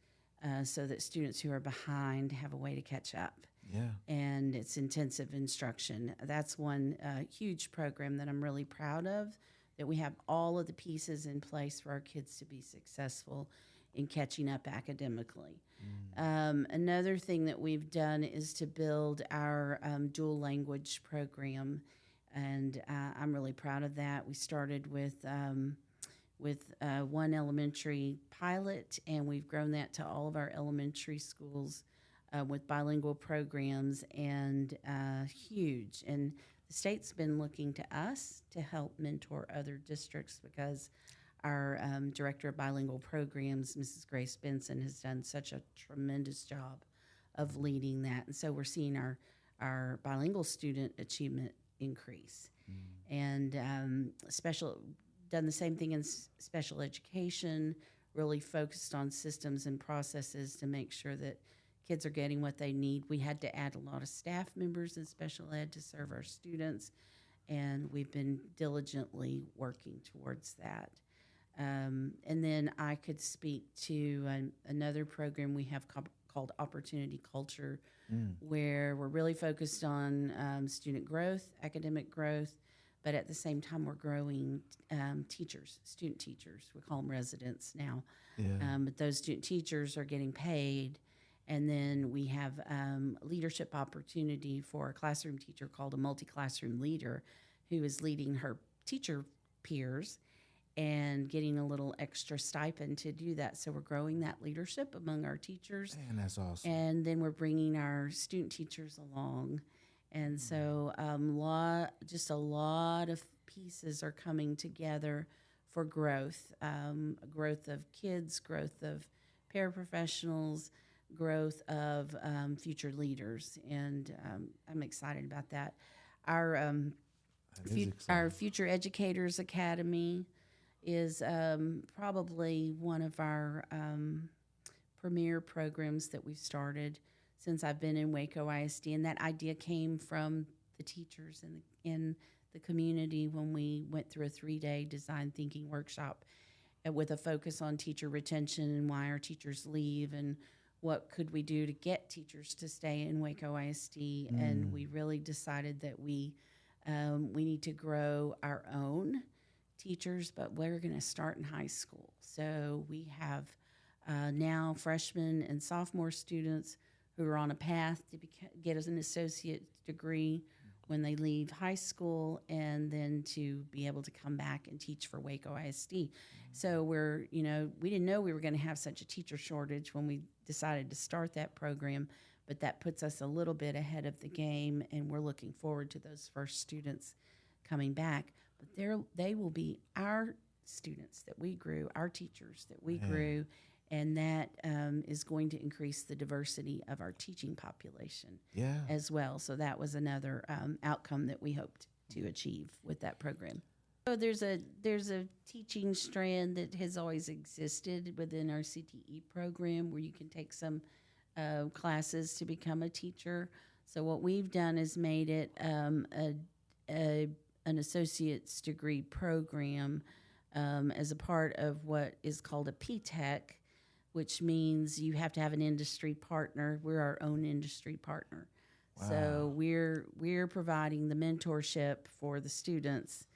so that students who are behind have a way to catch up. Yeah. And it's intensive instruction. That's one huge program that I'm really proud of, that we have all of the pieces in place for our kids to be successful in catching up academically. Another thing that we've done is to build our dual language program, and I'm really proud of that. We started with one elementary pilot, and we've grown that to all of our elementary schools with bilingual programs, and huge. And the state's been looking to us to help mentor other districts because our director of bilingual programs, Mrs. Grace Benson, has done such a tremendous job of leading that. And so we're seeing our bilingual student achievement increase. And done the same thing in special education, really focused on systems and processes to make sure that kids are getting what they need. We had to add a lot of staff members in special ed to serve our students, and we've been diligently working towards that. And then I could speak to another program we have called Opportunity Culture, where we're really focused on student growth, academic growth, but at the same time we're growing teachers, student teachers. We call them residents now. But those student teachers are getting paid. And then we have leadership opportunity for a classroom teacher called a multi-classroom leader, who is leading her teacher peers and getting a little extra stipend to do that. So we're growing that leadership among our teachers. Man, that's awesome. And then we're bringing our student teachers along. And so just a lot of pieces are coming together for growth, growth of kids, growth of paraprofessionals, growth of future leaders. And I'm excited about that. Our Future Educators Academy is probably one of our premier programs that we've started since I've been in WACO ISD, and that idea came from the teachers in the community when we went through a 3-day design thinking workshop with a focus on teacher retention and why our teachers leave and what could we do to get teachers to stay in WACO ISD. And we really decided that we need to grow our own teachers, but we're going to start in high school. So we have now freshmen and sophomore students who are on a path to get us an associate degree when they leave high school, and then to be able to come back and teach for WACO ISD. So we didn't know we were going to have such a teacher shortage when we decided to start that program, but that puts us a little bit ahead of the game, and we're looking forward to those first students coming back. But they will be our students that we grew, our teachers that we grew, and that is going to increase the diversity of our teaching population as well. So that was another outcome that we hoped to achieve with that program. So there's a teaching strand that has always existed within our CTE program where you can take some classes to become a teacher. So what we've done is made it an associate's degree program as a part of what is called a PTech, which means you have to have an industry partner. We're our own industry partner. Wow. So we're providing the mentorship for the students.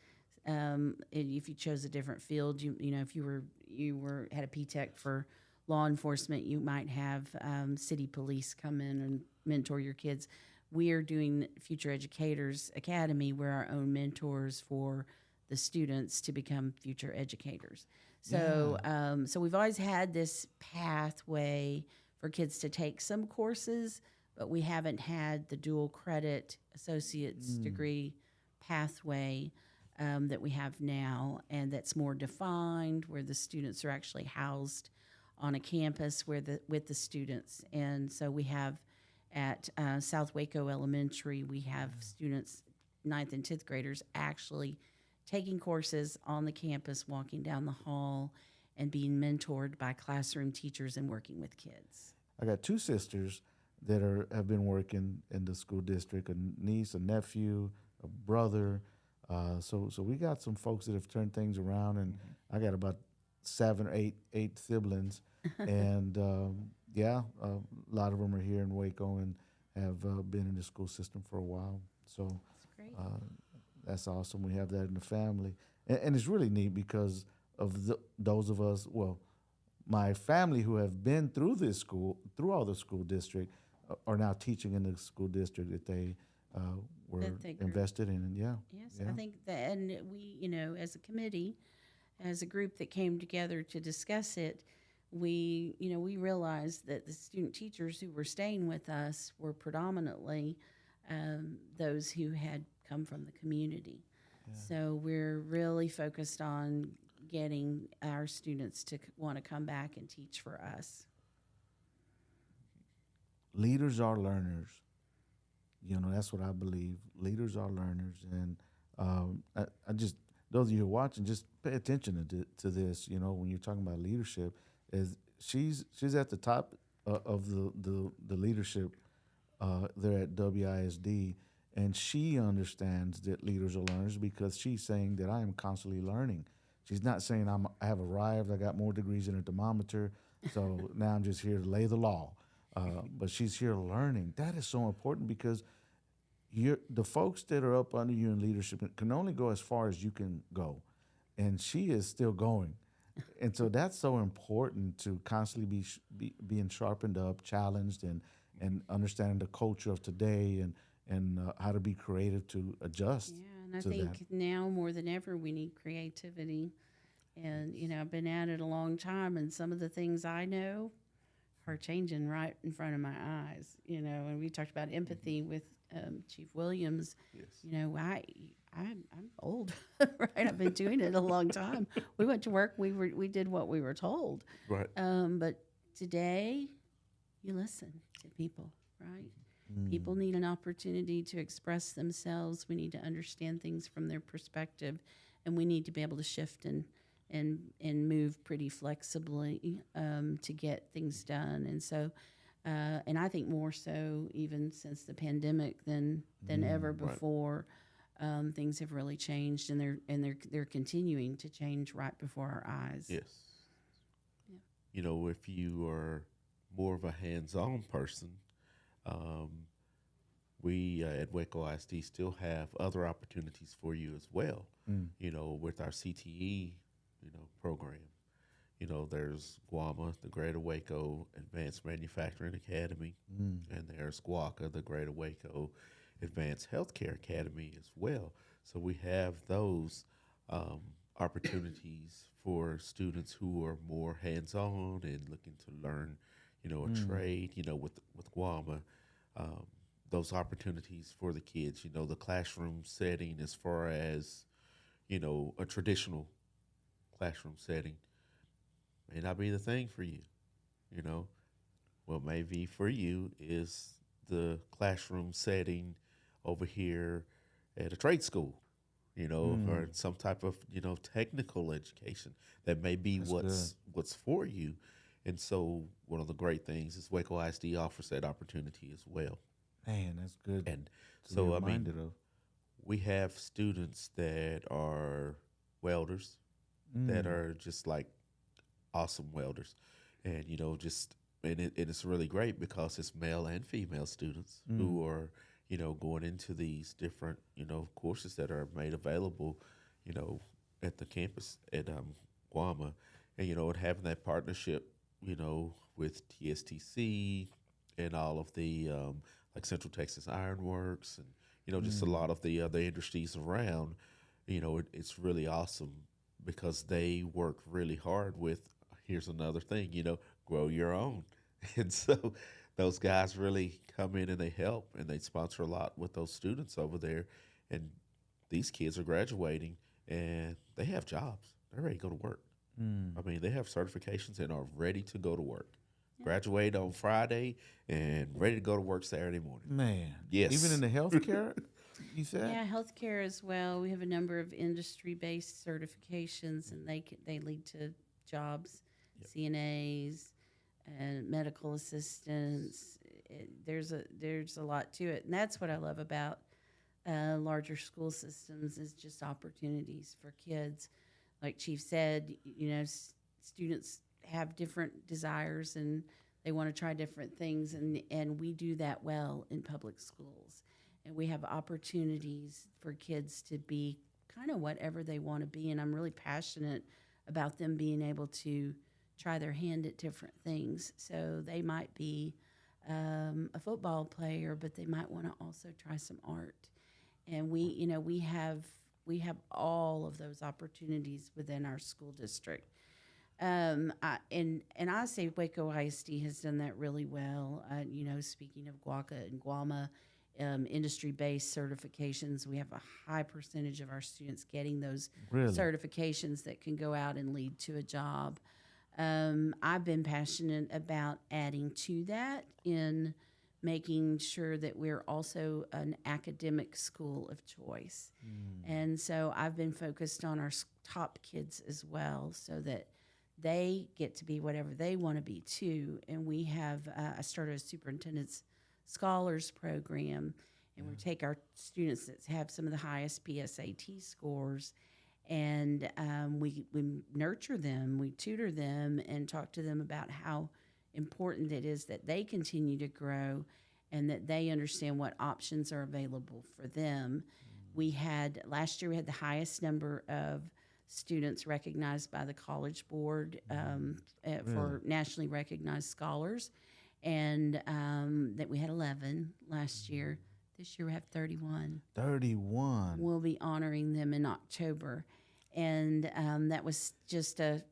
If you chose a different field, if you had a PTech for law enforcement, you might have city police come in and mentor your kids. We are doing Future Educators Academy. We're our own mentors for the students to become future educators. So, so we've always had this pathway for kids to take some courses, but we haven't had the dual credit associate's degree pathway that we have now, and that's more defined, where the students are actually housed on a campus with the students. And so we have at South Waco Elementary, we have students, 9th and 10th graders, actually taking courses on the campus, walking down the hall, and being mentored by classroom teachers and working with kids. I got 2 sisters that have been working in the school district, a niece, a nephew, a brother. So we got some folks that have turned things around, and I got about 7 or 8 siblings, and a lot of them are here in Waco and have been in the school system for a while. So That's great. That's awesome. We have that in the family, and it's really neat because of those of us. Well, my family who have been through all the school district, are now teaching in the school district that they were invested in. And Yes, I think that, and we, as a committee, as a group that came together to discuss it, we realized that the student teachers who were staying with us were predominantly those who had come from the community. So we're really focused on getting our students to want to come back and teach for us. Leaders are learners. That's what I believe. Leaders are learners, and I just, those of you who are watching, just pay attention to this. When you're talking about leadership, is she's at the top of the leadership there at WISD, and she understands that leaders are learners because she's saying that I am constantly learning. She's not saying I have arrived, I got more degrees than a thermometer, so now I'm just here to lay the law. But she's here learning. That is so important because the folks that are up under you in leadership can only go as far as you can go, and she is still going. And so that's so important to constantly being sharpened up, challenged, and understanding the culture of today and how to be creative to adjust. Yeah, and I to think that. now more than ever we need creativity. And I've been at it a long time, and some of the things I know are changing right in front of my eyes. And we talked about empathy with Chief Williams. Yes. I'm old, right? I've been doing it a long time. We went to work. We did what we were told. Right. But today, you listen to people, right? People need an opportunity to express themselves. We need to understand things from their perspective, and we need to be able to shift and move pretty flexibly to get things done. And so, and I think more so even since the pandemic than ever before. Things have really changed, and they're continuing to change right before our eyes. Yes. Yeah. If you are more of a hands-on person, we at WACO ISD still have other opportunities for you as well. With our CTE, program. There's GWAMA, the Greater Waco Advanced Manufacturing Academy, and there's WACA, the Greater Waco Advanced Healthcare Academy as well. So we have those opportunities for students who are more hands-on and looking to learn, a trade, with GWAMA. Those opportunities for the kids, the classroom setting as far as, a traditional classroom setting may not be the thing for you, What may be for you is the classroom setting over here at a trade school, or some type of, technical education. That may be what's for you. And so one of the great things is WACO ISD offers that opportunity as well. Man, that's good. And to so, be I mean, reminded of. we have students that are welders that are just like awesome welders. And, and it's really great because it's male and female students who are, going into these different, courses that are made available, at the campus at GWAMA. And, and having that partnership, with TSTC and all of the, like Central Texas Ironworks and, just a lot of the other industries around, it's really awesome because they work really hard with, here's another thing, grow your own. And so those guys really come in and they help and they sponsor a lot with those students over there. And these kids are graduating and they have jobs. They're ready to go to work. I mean, they have certifications and are ready to go to work. Graduate on Friday and ready to go to work Saturday morning. Man. Yes. Even in the healthcare, you said? Yeah, healthcare as well. We have a number of industry-based certifications, and they lead to jobs, CNAs, and medical assistants. There's a lot to it, and that's what I love about larger school systems is just opportunities for kids. Like Chief said, students have different desires and they want to try different things, and we do that well in public schools. And we have opportunities for kids to be kind of whatever they want to be, and I'm really passionate about them being able to try their hand at different things. So they might be a football player, but they might want to also try some art. And we have all of those opportunities within our school district. I say WACO ISD has done that really well. Speaking of WACA and GWAMA, industry-based certifications, we have a high percentage of our students getting those certifications that can go out and lead to a job. I've been passionate about adding to that in making sure that we're also an academic school of choice. And so I've been focused on our top kids as well, so that they get to be whatever they want to be too. And we have, I started a superintendent's scholars program, and we take our students that have some of the highest PSAT scores, and we nurture them, we tutor them, and talk to them about how important it is that they continue to grow and that they understand what options are available for them. We had last year we had the highest number of students recognized by the College Board for nationally recognized scholars, and that we had 11 last year. This year we have 31. 31. We'll be honoring them in October, and that was just a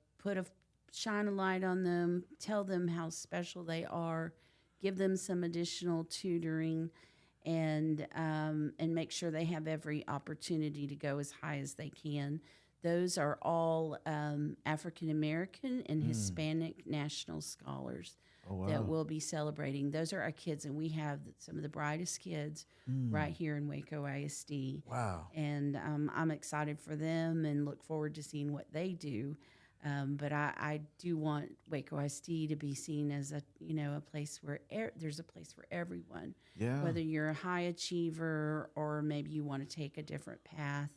shine a light on them, tell them how special they are, give them some additional tutoring, and make sure they have every opportunity to go as high as they can. Those are all African American and Hispanic national scholars that we'll be celebrating. Those are our kids, and we have some of the brightest kids right here in WACO ISD. Wow. And I'm excited for them and look forward to seeing what they do. But I do want WACO ISD to be seen as a place where there's a place for everyone. Yeah. Whether you're a high achiever or maybe you want to take a different path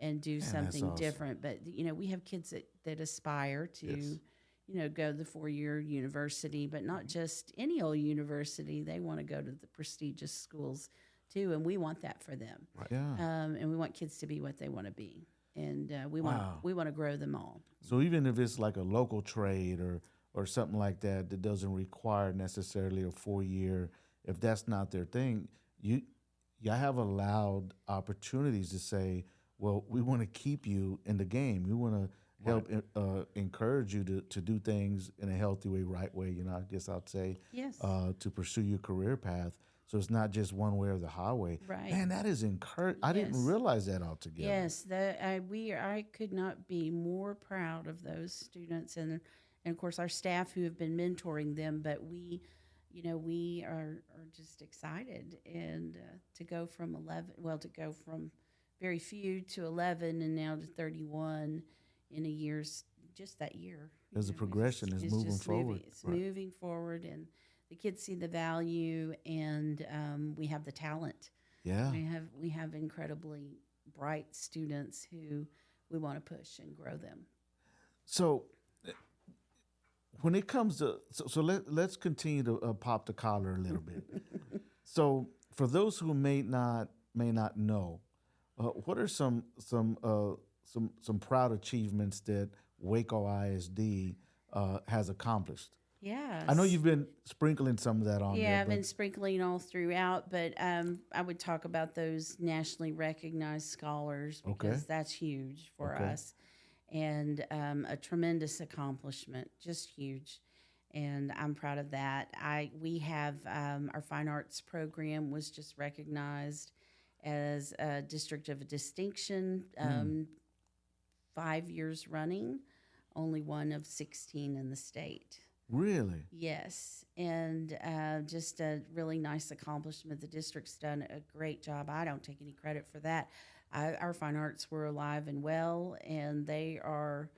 and do something awesome. different. But we have kids that aspire to go to the 4-year university, but not just any old university. They want to go to the prestigious schools too, and we want that for them. Right. Yeah. And we want kids to be what they want to be, and we want to grow them all. So even if it's like a local trade or something like that that doesn't require necessarily a 4-year, if that's not their thing, y'all have allowed opportunities to say, well, we want to keep you in the game. We want to help encourage you to do things in a healthy way, right way, I guess I'd say, Yes. To pursue your career path. So it's not just one way or the highway. Right. Man, that is encouraging. I didn't Yes. realize that altogether. Yes, I could not be more proud of those students and of course our staff who have been mentoring them. But we are just excited and to go from very few to 11 and now to 31 in a year's just that year. There's a progression. It's moving just forward. It's moving forward, and the kids see the value, and we have the talent. Yeah. We have incredibly bright students who we want to push and grow them. So when it comes to let's continue to pop the collar a little bit. So for those who may not know, what are some proud achievements that WACO ISD has accomplished? Yeah. I know you've been sprinkling some of that on there. Yeah, I've been sprinkling all throughout, but I would talk about those nationally recognized scholars because that's huge for us, and a tremendous accomplishment, just huge, and I'm proud of that. We have our fine arts program was just recognized as a District of Distinction 5 years running, only one of 16 in the state. Really? Yes, and just a really nice accomplishment. The district's done a great job. I don't take any credit for that. Our fine arts were alive and well, and they are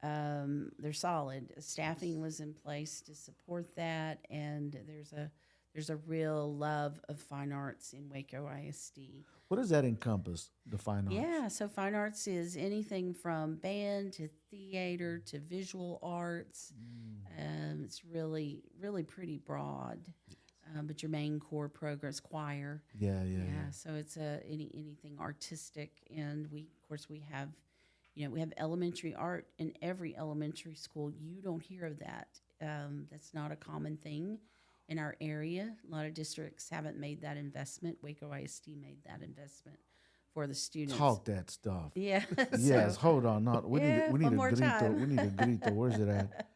they're solid. Staffing was in place to support that, and there's a real love of fine arts in WACO ISD. What does that encompass, the fine arts? Yeah, so fine arts is anything from band to theater to visual arts. It's really, really pretty broad. But your main core program is choir. Yeah. So it's anything artistic, and we have, we have elementary art in every elementary school. You don't hear of that. That's not a common thing in our area. A lot of districts haven't made that investment. WACO ISD made that investment for the students. Talk that stuff. Yeah. Yes. Hold on. We need a grito. We need a grito. Where's it at?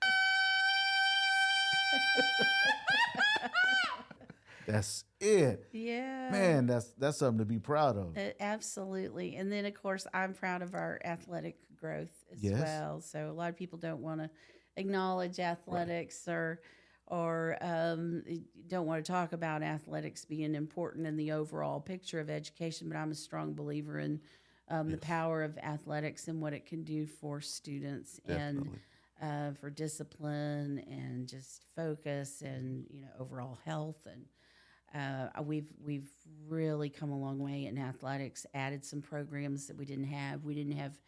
That's it. Yeah. Man, that's something to be proud of. Absolutely. And then, of course, I'm proud of our athletic growth as well. So a lot of people don't want to acknowledge athletics or don't want to talk about athletics being important in the overall picture of education, but I'm a strong believer in the power of athletics and what it can do for students. Definitely. for discipline and just focus and overall health. And we've really come a long way in athletics. Added some programs that we didn't have. We didn't have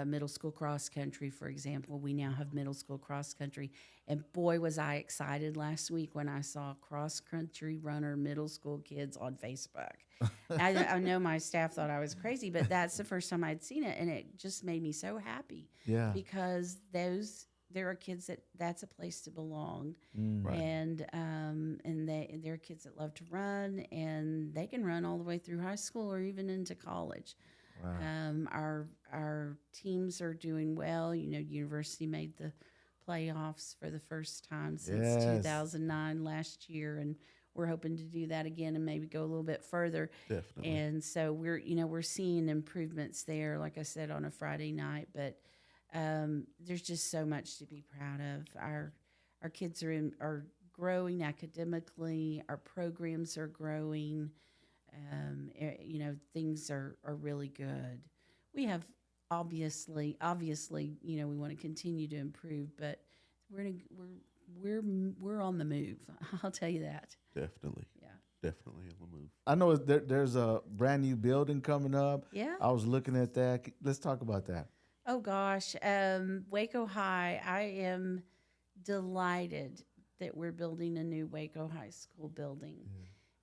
middle school cross country, for example. We now have middle school cross country, and boy, was I excited last week when I saw cross country runner middle school kids on Facebook. I know my staff thought I was crazy, but that's the first time I'd seen it, and it just made me so happy. Yeah. Because there are kids that's a place to belong, Right. and there are kids that love to run, and they can run all the way through high school or even into college. Wow. Our teams are doing well. University made the playoffs for the first time since Yes. 2009 last year, and we're hoping to do that again and maybe go a little bit further. Definitely. And so we're seeing improvements there, like I said, on a Friday night. But there's just so much to be proud of. Our kids are growing academically. Our programs are growing. Things are really good. We have obviously, we want to continue to improve, but we're on the move. I'll tell you that. Definitely. Yeah. Definitely on the move. I know there's a brand new building coming up. Yeah. I was looking at that. Let's talk about that. Oh gosh, Waco High. I am delighted that we're building a new Waco High School building.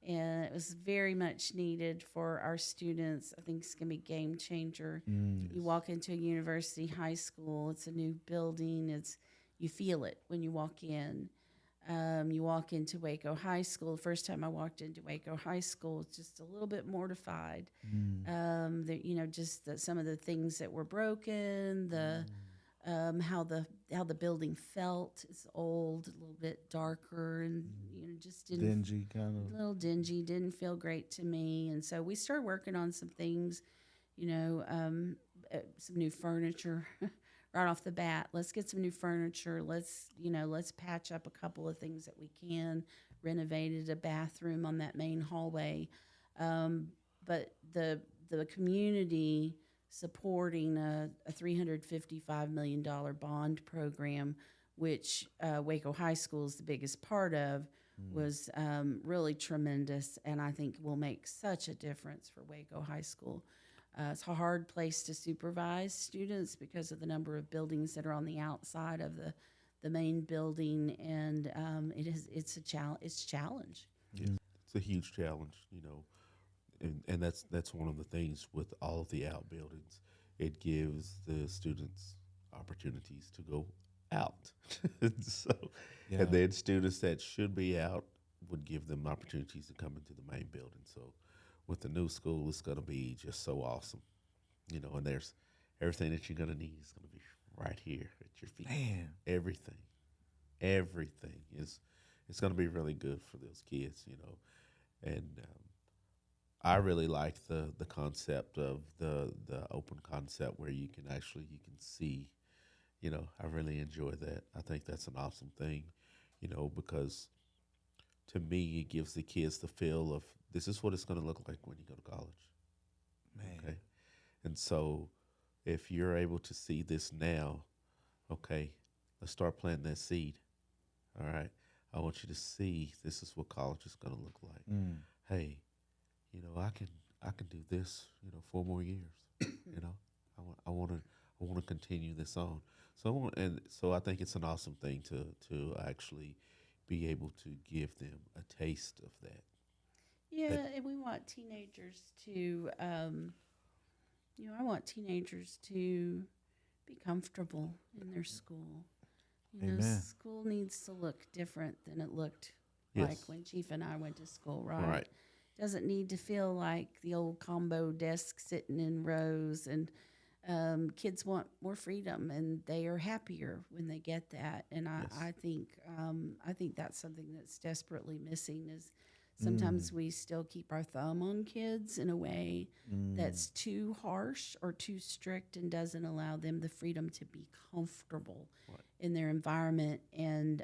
And it was very much needed for our students. I think it's going to be a game changer. You walk into a university high school, it's a new building. You feel it when you walk in. You walk into Waco High School. The first time I walked into Waco High School, it's just a little bit mortified. Some of the things that were broken, how the building felt. It's old, a little bit darker, and just didn't Dingy kind of. a little dingy. Didn't feel great to me, and so we started working on some things. Some new furniture right off the bat. Let's get some new furniture. Let's patch up a couple of things that we can. Renovated a bathroom on that main hallway, but the community supporting a $355 million bond program, which Waco High School is the biggest part of, was really tremendous, and I think will make such a difference for Waco High School. It's a hard place to supervise students because of the number of buildings that are on the outside of the main building, and it's a challenge. It's a challenge. Yeah. It's a huge challenge, and that's one of the things with all of the outbuildings. It gives the students opportunities to go out. And then students that should be out would give them opportunities to come into the main building. So with the new school, it's going to be just so awesome, and there's everything that you're going to need is going to be right here at your feet. Man. Everything is, it's going to be really good for those kids, and I really like the concept of the open concept where you can see, I really enjoy that. I think that's an awesome thing, because to me, it gives the kids the feel of this is what it's going to look like when you go to college. Man. Okay. And so if you're able to see this now, okay, let's start planting that seed. All right. I want you to see this is what college is going to look like. Hey, I can do this, 4 more years. I want to continue this on. So I think it's an awesome thing to actually be able to give them a taste of that. Yeah, and we want teenagers to, I want teenagers to be comfortable in their school. Amen. School needs to look different than it looked Yes. like when Chief and I went to school, right? Right. Doesn't need to feel like the old combo desk sitting in rows, and kids want more freedom, and they are happier when they get that. And I think that's something that's desperately missing. Is sometimes we still keep our thumb on kids in a way that's too harsh or too strict and doesn't allow them the freedom to be comfortable in their environment. And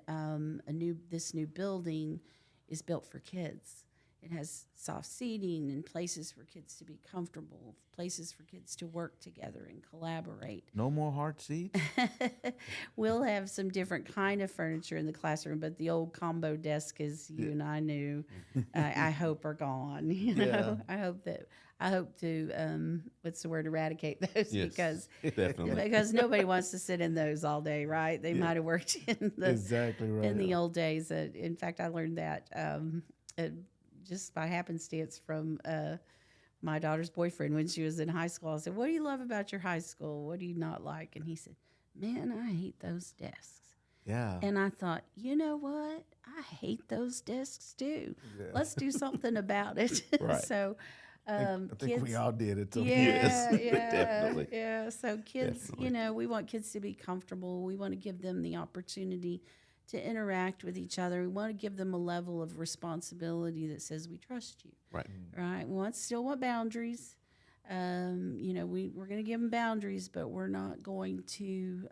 this new building is built for kids. It has soft seating and places for kids to be comfortable, places for kids to work together and collaborate. No more hard seats? We'll have some different kind of furniture in the classroom, but the old combo desk, as you and I knew, I hope are gone. You know, I hope to what's the word, eradicate those Yes, because definitely. because nobody wants to sit in those all day, right? They might have worked in the Exactly right. in the old days. In fact, I learned that just by happenstance from my daughter's boyfriend when she was in high school. I said, "What do you love about your high school? What do you not like?" And he said, "Man, I hate those desks." Yeah. And I thought, you know what? I hate those desks too. Let's do something about it. Right. So, I think we kids, all did it. yeah, Yes, yeah, definitely. yeah. So kids, Definitely. you know, we want kids to be comfortable. We want to give them the opportunity to interact with each other. We want to give them a level of responsibility that says we trust you, Right. right? We still want boundaries. You know, we're going to give them boundaries, but we're not going to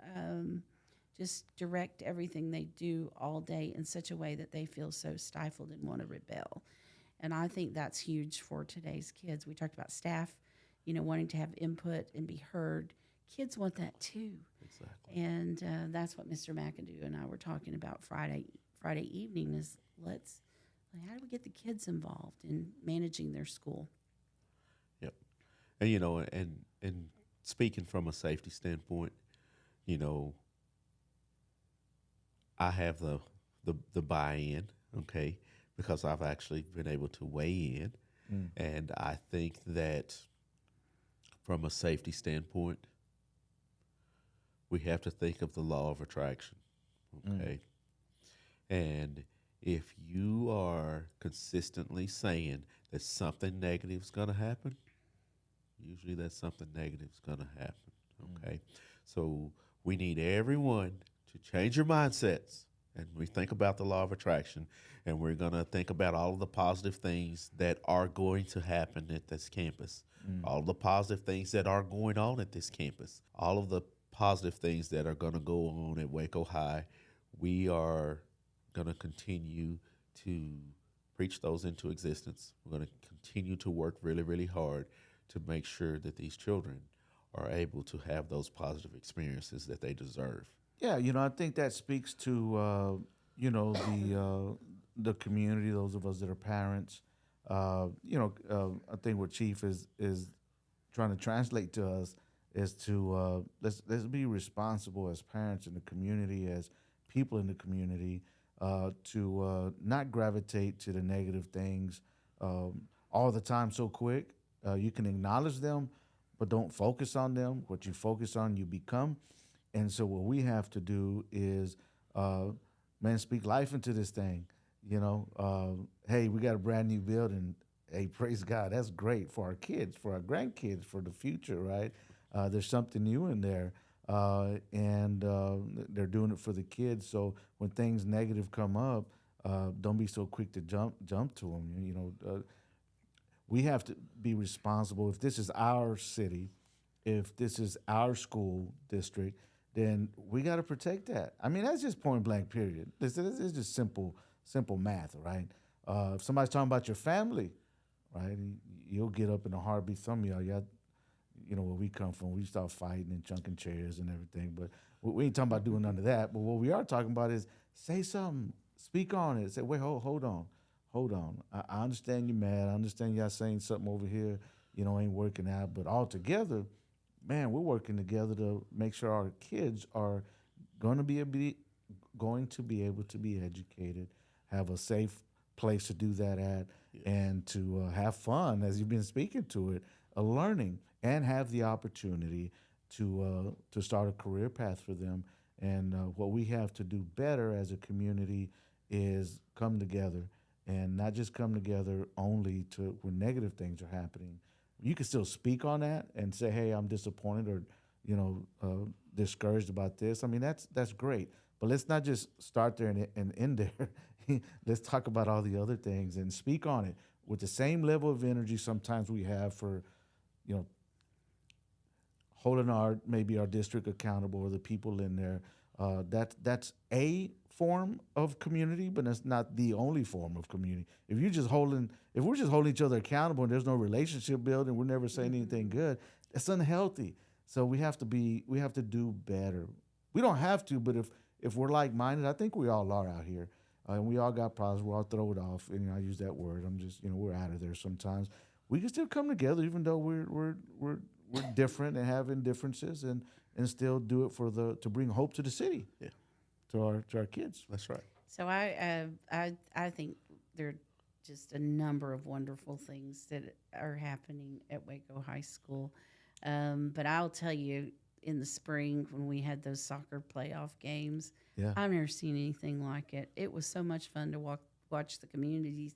just direct everything they do all day in such a way that they feel so stifled and want to rebel. And I think that's huge for today's kids. We talked about staff, you know, wanting to have input and be heard. Kids want that too. Exactly. And that's what Mr. McAdoo and I were talking about Friday evening is how do we get the kids involved in managing their school? Yep. And you know, and speaking from a safety standpoint, you know, I have the buy-in, okay, because I've actually been able to weigh in, and I think that from a safety standpoint, we have to think of the law of attraction, okay, and if you are consistently saying that something negative is going to happen, usually that something negative is going to happen, okay? So we need everyone to change your mindsets. And we think about the law of attraction, and we're going to think about all of the positive things that are going to happen at this campus, all of the positive things that are going on at this campus, all of the positive things that are going to go on at Waco High. We are going to continue to preach those into existence. We're going to continue to work really, really hard to make sure that these children are able to have those positive experiences that they deserve. Yeah, you know, I think that speaks to you know, the community, those of us that are parents. You know, I think what Chief is trying to translate to us is to let's be responsible as parents in the community, as people in the community, to not gravitate to the negative things all the time so quick. You can acknowledge them, but don't focus on them. What you focus on, you become. And so what we have to do is, man, speak life into this thing. You know, hey, we got a brand new building. Hey, praise God, that's great for our kids, for our grandkids, for the future, right? There's something new in there, and they're doing it for the kids. So when things negative come up, don't be so quick to jump to them. You know, we have to be responsible. If this is our city, if this is our school district, then we got to protect that. I mean, that's just point blank, period. This is just simple math, right? If somebody's talking about your family, right, you'll get up in a heartbeat. Some of y'all, you know, where we come from, we start fighting and chunking chairs and everything. But we ain't talking about doing none of that. But what we are talking about is say something, speak on it. Say, wait, hold on. I understand you're mad. I understand y'all saying something over here, you know, ain't working out. But all together, man, we're working together to make sure our kids are going to be able to be educated, have a safe place to do that at, and to have fun, as you've been speaking to it, learning, and have the opportunity to start a career path for them. And what we have to do better as a community is come together, and not just come together only to when negative things are happening. You can still speak on that and say, "Hey, I'm disappointed," or, you know, discouraged about this. I mean, that's great, but let's not just start there and end there. Let's talk about all the other things and speak on it with the same level of energy sometimes we have for, you know, holding maybe our district accountable or the people in there. That's A, form of community, but it's not the only form of community. If we're just holding each other accountable and there's no relationship building, we're never saying anything good. It's unhealthy. So we have to do better. We don't have to, but if we're like minded, I think we all are out here, and we all got problems. We all throw it off, and I use that word. I'm just we're out of there sometimes. We can still come together, even though we're different and having differences, and still do it to bring hope to the city. Yeah. To our kids. That's right. So I think there are just a number of wonderful things that are happening at Waco High School. But I'll tell you, in the spring when we had those soccer playoff games, Yeah. I've never seen anything like it. It was so much fun to watch the communities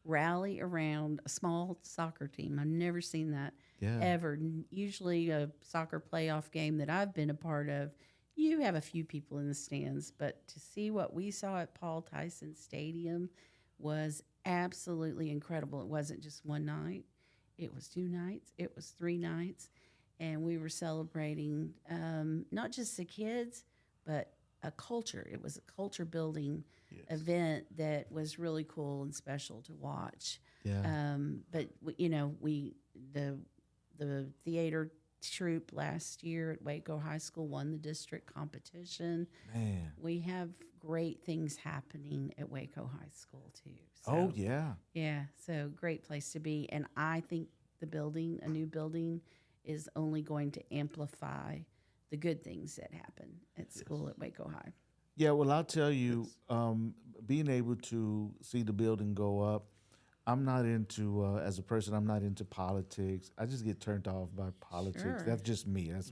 rally around a small soccer team. I've never seen that ever. Usually a soccer playoff game that I've been a part of, you have a few people in the stands, but to see what we saw at Paul Tyson Stadium was absolutely incredible. It wasn't just one night. It was 2 nights. It was 3 nights. And we were celebrating not just the kids, but a culture. It was a culture building event that was really cool and special to watch. Yeah. But the theater troupe last year at Waco High School won the district competition. Man. We have great things happening at Waco High School too. So, Oh yeah. yeah. So great place to be. And I think a new building is only going to amplify the good things that happen at school at Waco High. Yeah, well, I'll tell you, being able to see the building go up, I'm not into, as a person, I'm not into politics. I just get turned off by politics. Sure. That's just me. That's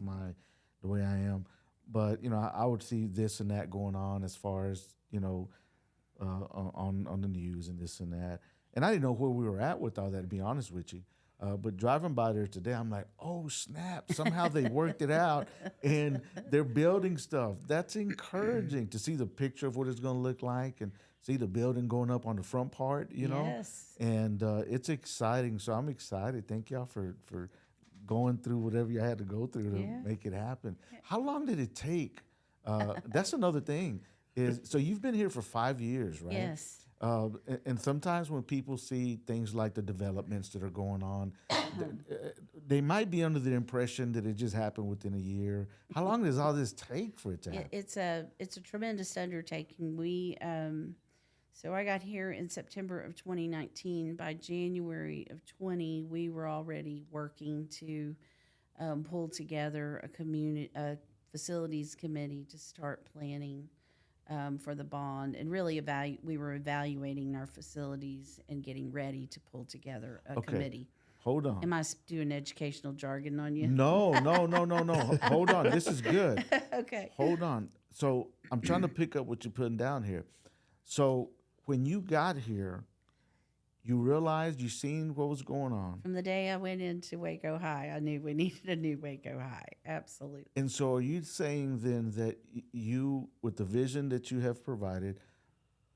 the way I am. But, I would see this and that going on as far as, on the news and this and that. And I didn't know where we were at with all that, to be honest with you. But driving by there today, I'm like, oh, snap. Somehow they worked it out, and they're building stuff. That's encouraging to see the picture of what it's going to look like and see the building going up on the front part, Yes. And it's exciting. So I'm excited. Thank y'all for going through whatever you had to go through to make it happen. How long did it take? That's another thing. So you've been here for 5 years, right? Yes. And sometimes when people see things like the developments that are going on, they might be under the impression that it just happened within a year. How long does all this take for it to happen? It's a tremendous undertaking. So I got here in September of 2019. By January of 20, we were already working to pull together a facilities committee to start planning for the bond, and really we were evaluating our facilities and getting ready to pull together a committee. Hold on. Am I doing educational jargon on you? No. Hold on. This is good. Okay. Hold on. So I'm trying to pick up what you're putting down here. So when you got here, you realized you seen what was going on. From the day I went into Waco High, I knew we needed a new Waco High. Absolutely. And so are you saying then that you, with the vision that you have provided,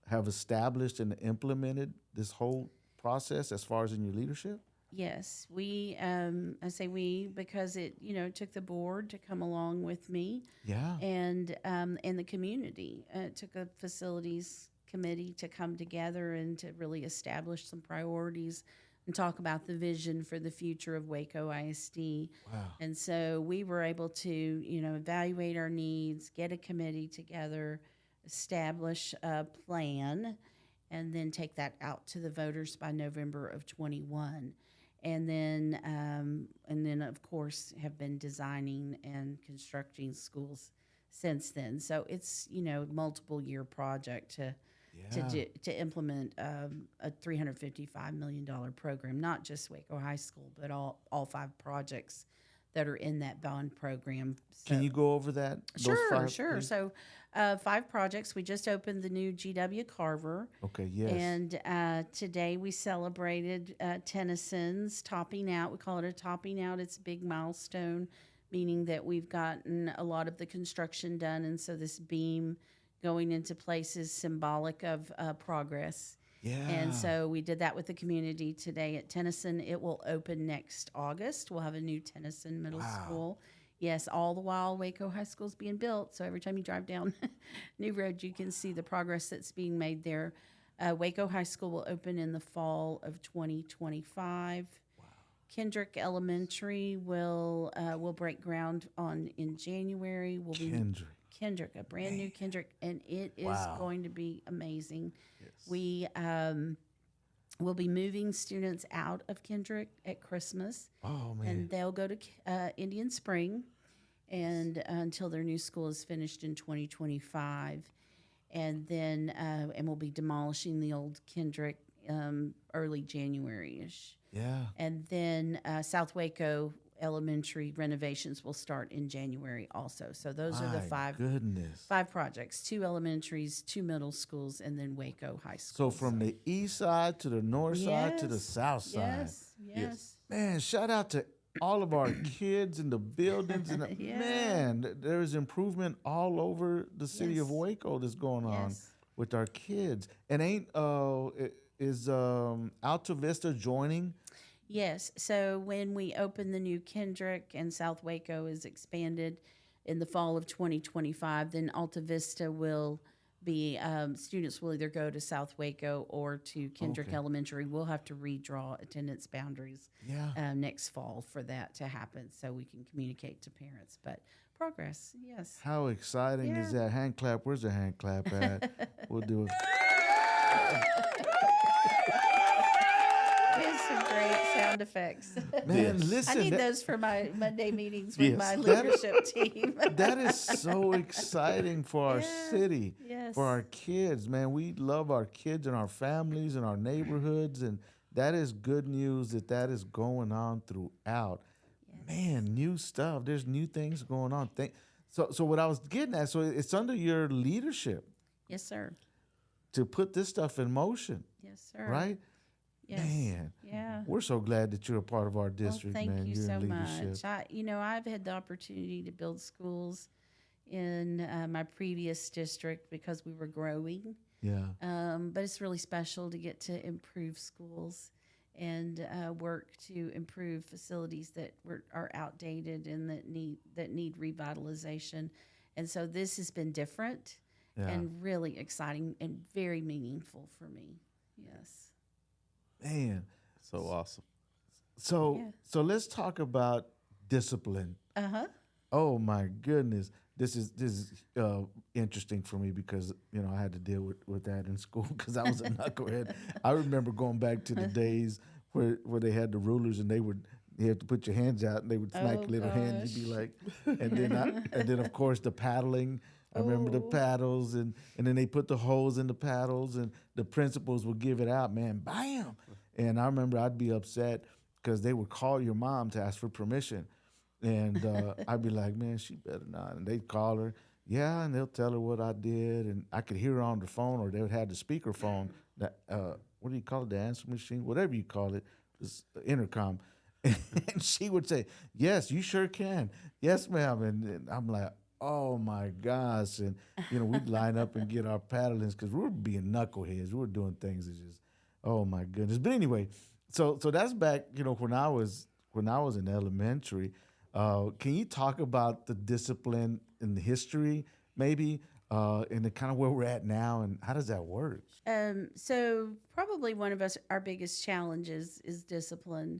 have established and implemented this whole process as far as in your leadership? Yes, I say we because it took the board to come along with me. Yeah. And the community. It took a facilities committee to come together and to really establish some priorities and talk about the vision for the future of Waco ISD. Wow. And so we were able to, evaluate our needs, get a committee together, establish a plan, and then take that out to the voters by November of 21. And then of course have been designing and constructing schools since then. So it's multiple year project to implement a $355 million program, not just Waco High School, but all 5 projects that are in that bond program. So, Can you go over that? Sure. Please? So 5 projects. We just opened the new GW Carver. Okay, yes. And today we celebrated Tennyson's topping out. We call it a topping out. It's a big milestone, meaning that we've gotten a lot of the construction done. And so this beam going into place is symbolic of progress. Yeah. And so we did that with the community today at Tennyson. It will open next August. We'll have a new Tennyson Middle School Yes, all the while Waco High School is being built. So every time you drive down New Road, you can see the progress that's being made there. Waco High School will open in the fall of 2025. Kendrick Elementary will break ground on in January. Will be Kendrick, a brand new Kendrick, and it is going to be amazing. We will be moving students out of Kendrick at Christmas. Oh man! And they'll go to Indian Spring, and until their new school is finished in 2025, and then and we'll be demolishing the old Kendrick early January-ish. Yeah. And then South Waco Elementary renovations will start in January also. So those are the five projects: 2 elementaries, 2 middle schools, and then Waco High School. So from the east side to the north side to the south side. Yes. Man, shout out to all of our kids in the buildings. And man, there's improvement all over the city of Waco that's going on with our kids. And is Alta Vista joining? Yes. So when we open the new Kendrick and South Waco is expanded in the fall of 2025, then Alta Vista will be, students will either go to South Waco or to Kendrick Elementary. We'll have to redraw attendance boundaries next fall for that to happen so we can communicate to parents. But progress, yes. How exciting is that? Hand clap. Where's the hand clap at? We'll do it. Some great sound effects. Man, listen. I need those for my Monday meetings with my leadership team. That is so exciting for our city, for our kids. Man, we love our kids and our families and our neighborhoods, and that is good news that is going on throughout. Man, new stuff. There's new things going on. So what I was getting at, so it's under your leadership. Yes, sir. To put this stuff in motion. Yes, sir. Right? Yes. Man, we're so glad that you're a part of our district, thank man. you You're so in leadership. much. I've had the opportunity to build schools in my previous district because we were growing. Yeah. But it's really special to get to improve schools and work to improve facilities that are outdated and that need revitalization. And so this has been different and really exciting and very meaningful for me. Yes. Man, So awesome. so let's talk about discipline. Oh my goodness, this is interesting for me because I had to deal with that in school because I was a knucklehead. I remember going back to the days where they had the rulers and you had to put your hands out and they would smack your little hand. You'd be like, and then of course the paddling. I remember the paddles, and then they put the holes in the paddles, and the principals would give it out, man, bam. And I remember I'd be upset because they would call your mom to ask for permission. And I'd be like, man, she better not. And they'd call her, and they'll tell her what I did. And I could hear her on the phone, or they would have the speaker phone, what do you call it, the answer machine, whatever you call it, this intercom. And she would say, yes, you sure can. Yes, ma'am. And I'm like, oh my gosh. And, we'd line up and get our paddlings because we were being knuckleheads. We were doing things that just, oh my goodness. But anyway, so that's back, when I was in elementary. Can you talk about the discipline in the history, maybe, and the kind of where we're at now, and how does that work? So probably one of our biggest challenges is discipline,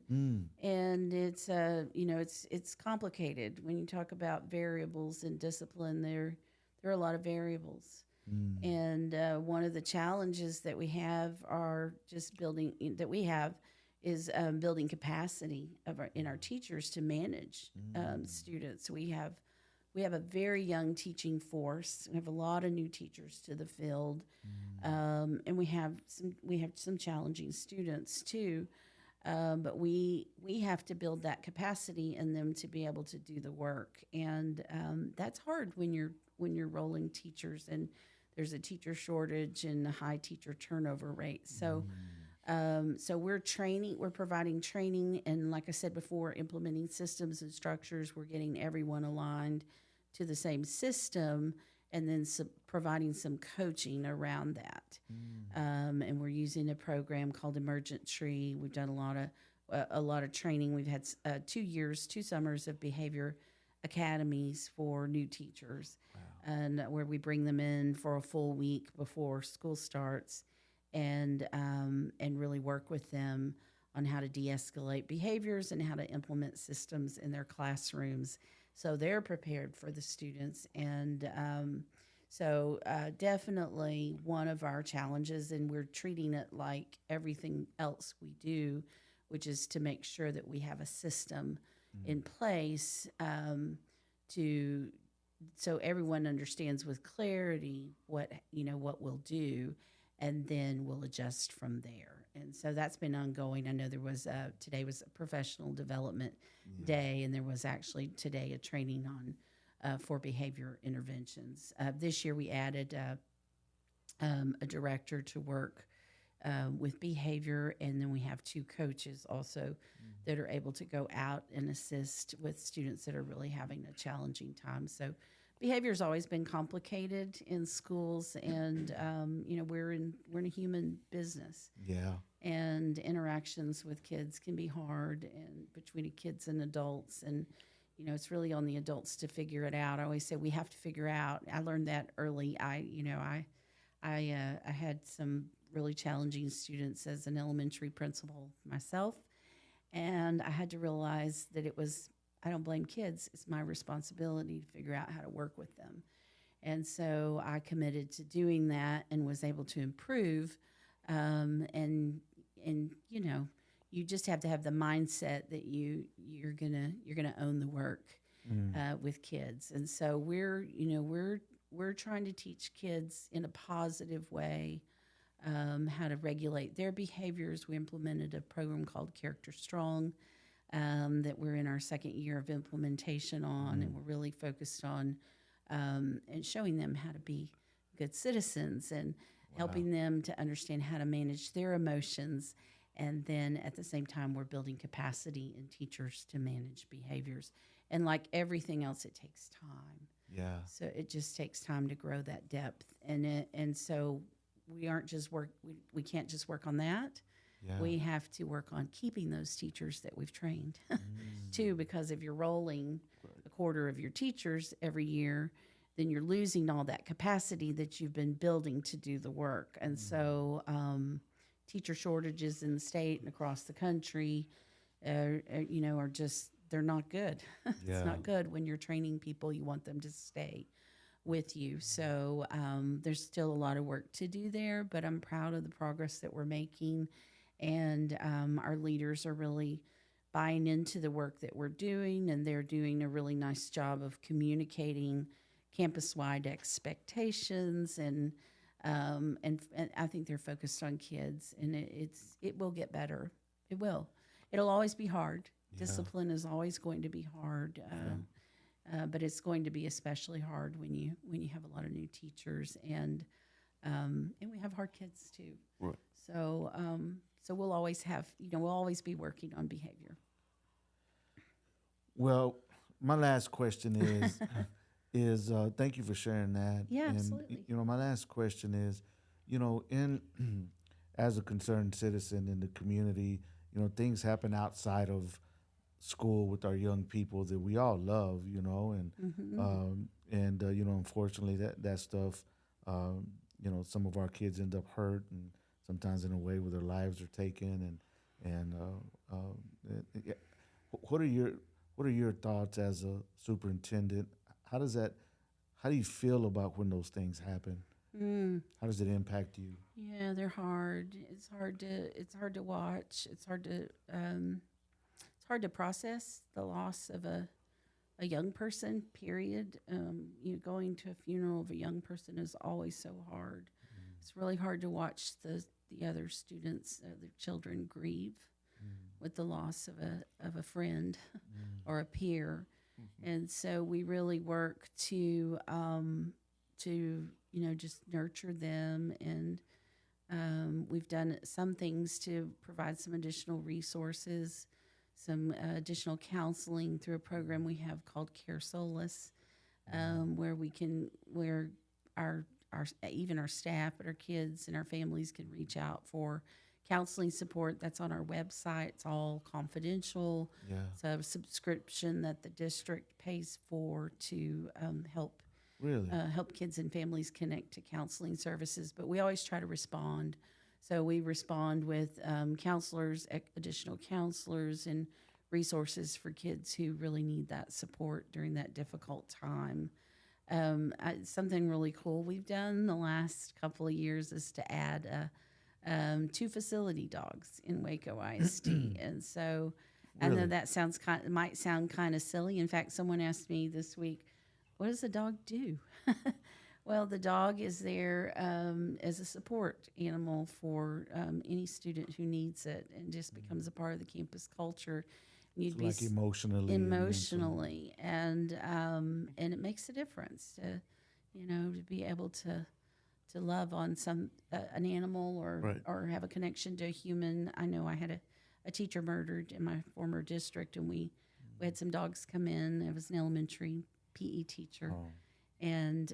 and it's it's complicated when you talk about variables in discipline. There are a lot of variables, and one of the challenges that we have is building capacity in our teachers to manage students. We have a very young teaching force. We have a lot of new teachers to the field, and we have some challenging students too. But we have to build that capacity in them to be able to do the work, and that's hard when you're rolling teachers and there's a teacher shortage and a high teacher turnover rate. So. So we're providing training, and like I said before, implementing systems and structures. We're getting everyone aligned to the same system, and then providing some coaching around that. And we're using a program called Emergent Tree. We've done a lot of training. We've had 2 summers of behavior academies for new teachers, and where we bring them in for a full week before school starts, and really work with them on how to de-escalate behaviors and how to implement systems in their classrooms, so they're prepared for the students. And definitely one of our challenges, and we're treating it like everything else we do, which is to make sure that we have a system in place, to so everyone understands with clarity what we'll do, and then we'll adjust from there. And so that's been ongoing. I know there was today was a professional development day, and there was actually today a training on for behavior interventions. This year we added a director to work with behavior, and then we have 2 coaches also that are able to go out and assist with students that are really having a challenging time. So behavior has always been complicated in schools, and we're in a human business. Yeah. And interactions with kids can be hard, and between kids and adults, and it's really on the adults to figure it out. I always say we have to figure out. I learned that early. I had some really challenging students as an elementary principal myself, and I had to realize that I don't blame kids. It's my responsibility to figure out how to work with them. And so I committed to doing that and was able to improve. And you just have to have the mindset that you're gonna own the work with kids. And so we're trying to teach kids in a positive way how to regulate their behaviors. We implemented a program called Character Strong that we're in our 2nd year of implementation on, and we're really focused on and showing them how to be good citizens and helping them to understand how to manage their emotions. And then at the same time, we're building capacity in teachers to manage behaviors. And like everything else, it takes time. Yeah. So it just takes time to grow that depth. And so we can't just work on that. Yeah. We have to work on keeping those teachers that we've trained too, because if you're rolling a quarter of your teachers every year, then you're losing all that capacity that you've been building to do the work. And so teacher shortages in the state and across the country are just, they're not good. It's not good when you're training people. You want them to stay with you. So there's still a lot of work to do there, but I'm proud of the progress that we're making. And our leaders are really buying into the work that we're doing, and they're doing a really nice job of communicating campus-wide expectations, and I think they're focused on kids, and it will get better. It will. It'll always be hard. Discipline is always going to be hard, but it's going to be especially hard when you have a lot of new teachers, and we have hard kids too. Right. So we'll always have, we'll always be working on behavior. Well, my last question is thank you for sharing that. Yeah, and, absolutely. My last question is, in as a concerned citizen in the community, things happen outside of school with our young people that we all love, and unfortunately that stuff, some of our kids end up hurt, and sometimes in a way where their lives are taken, and what are your thoughts as a superintendent? How do you feel about when those things happen? How does it impact you? Yeah, they're hard. It's hard to watch. It's hard to process the loss of a young person, period. Going to a funeral of a young person is always so hard. It's really hard to watch the other students, their children grieve with the loss of a friend or a peer. And so we really work to just nurture them, and we've done some things to provide some additional resources, some additional counseling through a program we have called Care Solace, where our even our staff, but our kids and our families can reach out for counseling support that's on our website. It's all confidential. Yeah. It's a subscription that the district pays for to help Really? help kids and families connect to counseling services. But we always try to respond. So we respond with counselors, additional counselors, and resources for kids who really need that support during that difficult time. Something really cool we've done the last couple of years is to add 2 facility dogs in WACO ISD. And so I know Really? that might sound kind of silly. In fact, someone asked me this week, what does the dog do? Well, the dog is there as a support animal for any student who needs it, and just becomes a part of the campus culture. You'd It's like emotionally. emotionally, and it makes a difference to, to be able to love on an animal or Right. or have a connection to a human. I know I had a teacher murdered in my former district, and we had some dogs come in. It was an elementary PE teacher. Oh. And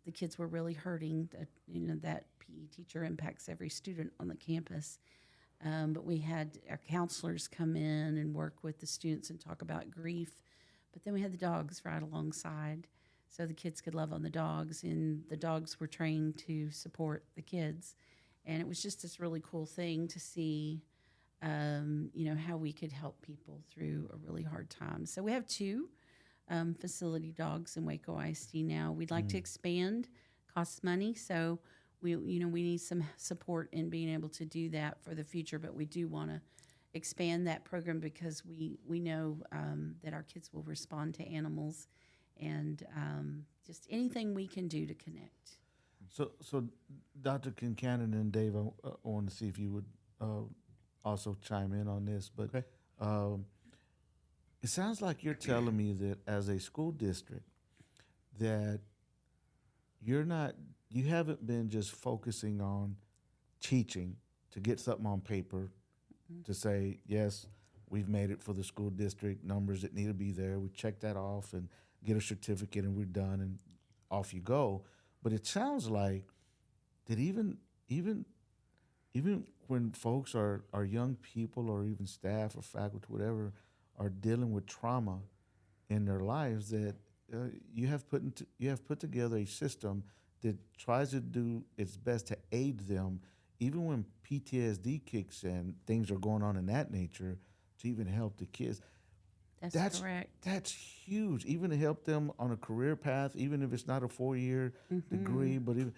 the kids were really hurting. That PE teacher impacts every student on the campus. But we had our counselors come in and work with the students and talk about grief. But then we had the dogs right alongside, so the kids could love on the dogs, and the dogs were trained to support the kids. And it was just this really cool thing to see, how we could help people through a really hard time. So we have 2 facility dogs in WACO ISD now. We'd like to expand, costs money, so we need some support in being able to do that for the future. But we do want to expand that program because we know that our kids will respond to animals, and just anything we can do to connect. So Dr. Kincannon and Dave, I want to see if you would also chime in on this. But Okay. it sounds like you're telling me that as a school district, that you haven't been just focusing on teaching to get something on paper to say, yes, we've made it for the school district, numbers that need to be there. We check that off and get a certificate and we're done and off you go. But it sounds like that even when folks are young people or even staff or faculty, whatever, are dealing with trauma in their lives, that you have put together a system that tries to do its best to aid them, even when PTSD kicks in, things are going on in that nature, to even help the kids. That's correct. That's huge. Even to help them on a career path, even if it's not a 4-year degree, but even,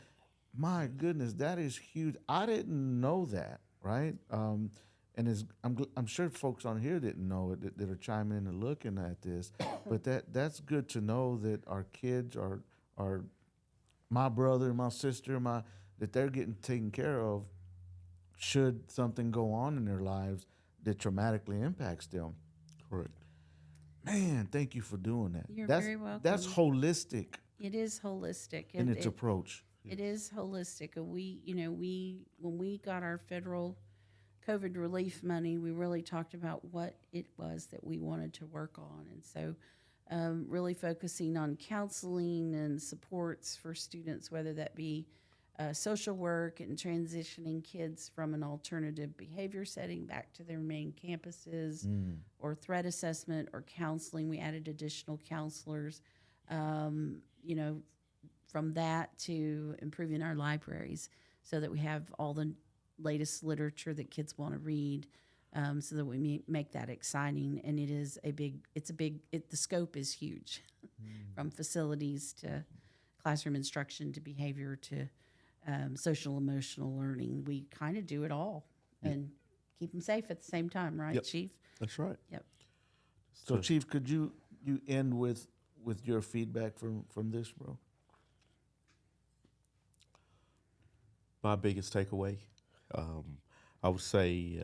my goodness, that is huge. I didn't know that, right? And I'm sure folks on here didn't know it that are chiming in and looking at this, but that's good to know that our kids are my brother, my sister, that they're getting taken care of should something go on in their lives that traumatically impacts them. Correct. Man, thank you for doing that. You're that's very welcome. That's holistic It is holistic. in its approach. It is holistic. And when we got our federal COVID relief money, we really talked about what it was that we wanted to work on. And so really focusing on counseling and supports for students, whether that be social work and transitioning kids from an alternative behavior setting back to their main campuses, or threat assessment or counseling. We added additional counselors, from that to improving our libraries so that we have all the latest literature that kids want to read, so that we make that exciting. And the scope is huge, from facilities to classroom instruction to behavior to social emotional learning. We kind of do it all and keep them safe at the same time, right, Yep. Chief? That's right. Yep. So, Chief, could you end with your feedback from this, bro? My biggest takeaway, I would say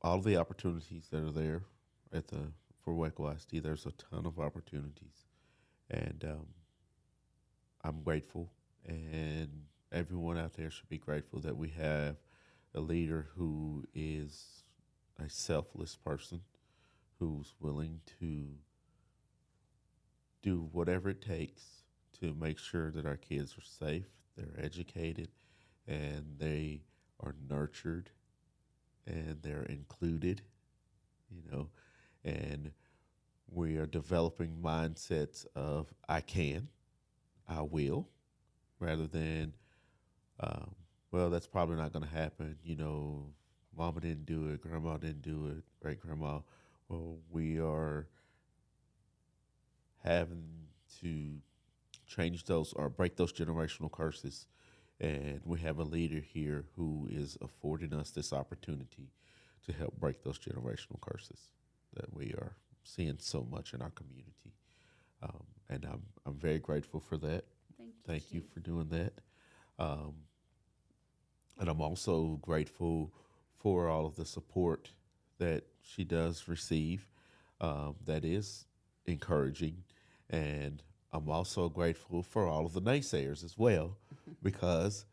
all of the opportunities that are there for WACO ISD, there's a ton of opportunities. And I'm grateful, and everyone out there should be grateful that we have a leader who is a selfless person, who's willing to do whatever it takes to make sure that our kids are safe, they're educated, and they are nurtured and they're included, you know, and we are developing mindsets of I can, I will, rather than, um, well, that's probably not going to happen. You know, mama didn't do it, grandma didn't do it, great grandma. Well, we are having to change those or break those generational curses. And we have a leader here who is affording us this opportunity to help break those generational curses that we are seeing so much in our community. And I'm very grateful for that. Thank you Chief. for doing that. Um, and I'm also grateful for all of the support that she does receive. That is encouraging. And I'm also grateful for all of the naysayers as well, because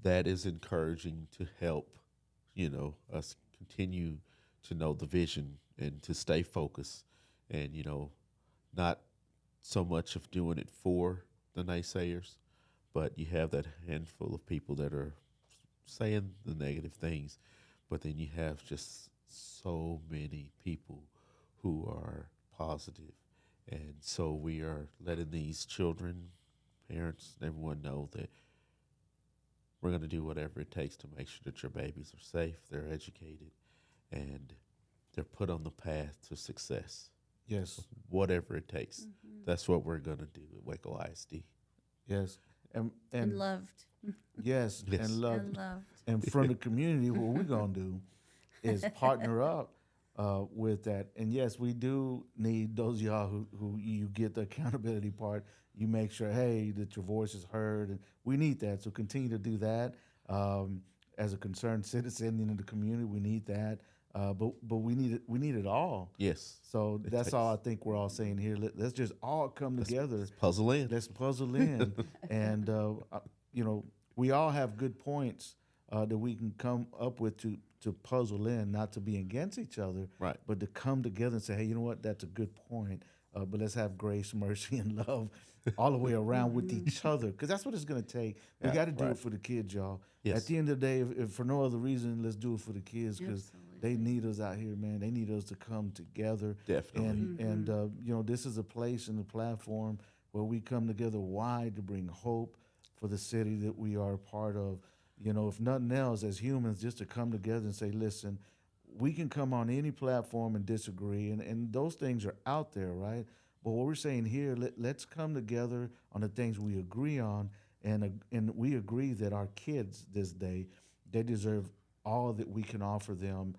that is encouraging to help, us continue to know the vision and to stay focused and, not so much of doing it for the naysayers, but you have that handful of people that are saying the negative things, but then you have just so many people who are positive. And so we are letting these children, parents, everyone know that we're going to do whatever it takes to make sure that your babies are safe, they're educated, and they're put on the path to success. Yes, Whatever it takes. That's what we're going to do at WACO ISD. yes, and And loved. yes, Yes. and loved. And loved. And from the community, what we're gonna do is partner up with that. And yes, we do need those of y'all who you get the accountability part. You make sure, hey, that your voice is heard, and we need that. So continue to do that. As a concerned citizen in the community, we need that. But we need it all. Yes. So It that's all I takes- think we're all saying here. Let's just all come together. Puzzle in. Let's puzzle in, and we all have good points that we can come up with to puzzle in, not to be against each other, Right. but to come together and say, hey, you know what, that's a good point. But let's have grace, mercy, and love all the way around with each other, because that's what it's going to take. We Yeah, got to do right. it for the kids, y'all. Yes. At the end of the day, if for no other reason, let's do it for the kids, because they need us out here, man. They need us to come together. Definitely. And this is a place and a platform where we come together wide to bring hope for the city that we are a part of. If nothing else, as humans, just to come together and say, listen, we can come on any platform and disagree, and those things are out there, right? But what we're saying here, let's come together on the things we agree on, and we agree that our kids this day, they deserve all that we can offer them.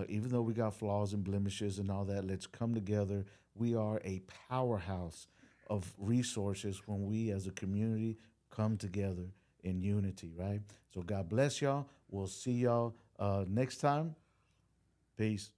Even though we got flaws and blemishes and all that, let's come together. We are a powerhouse of resources when we as a community come together in unity, right? So God bless y'all. We'll see y'all next time. Peace.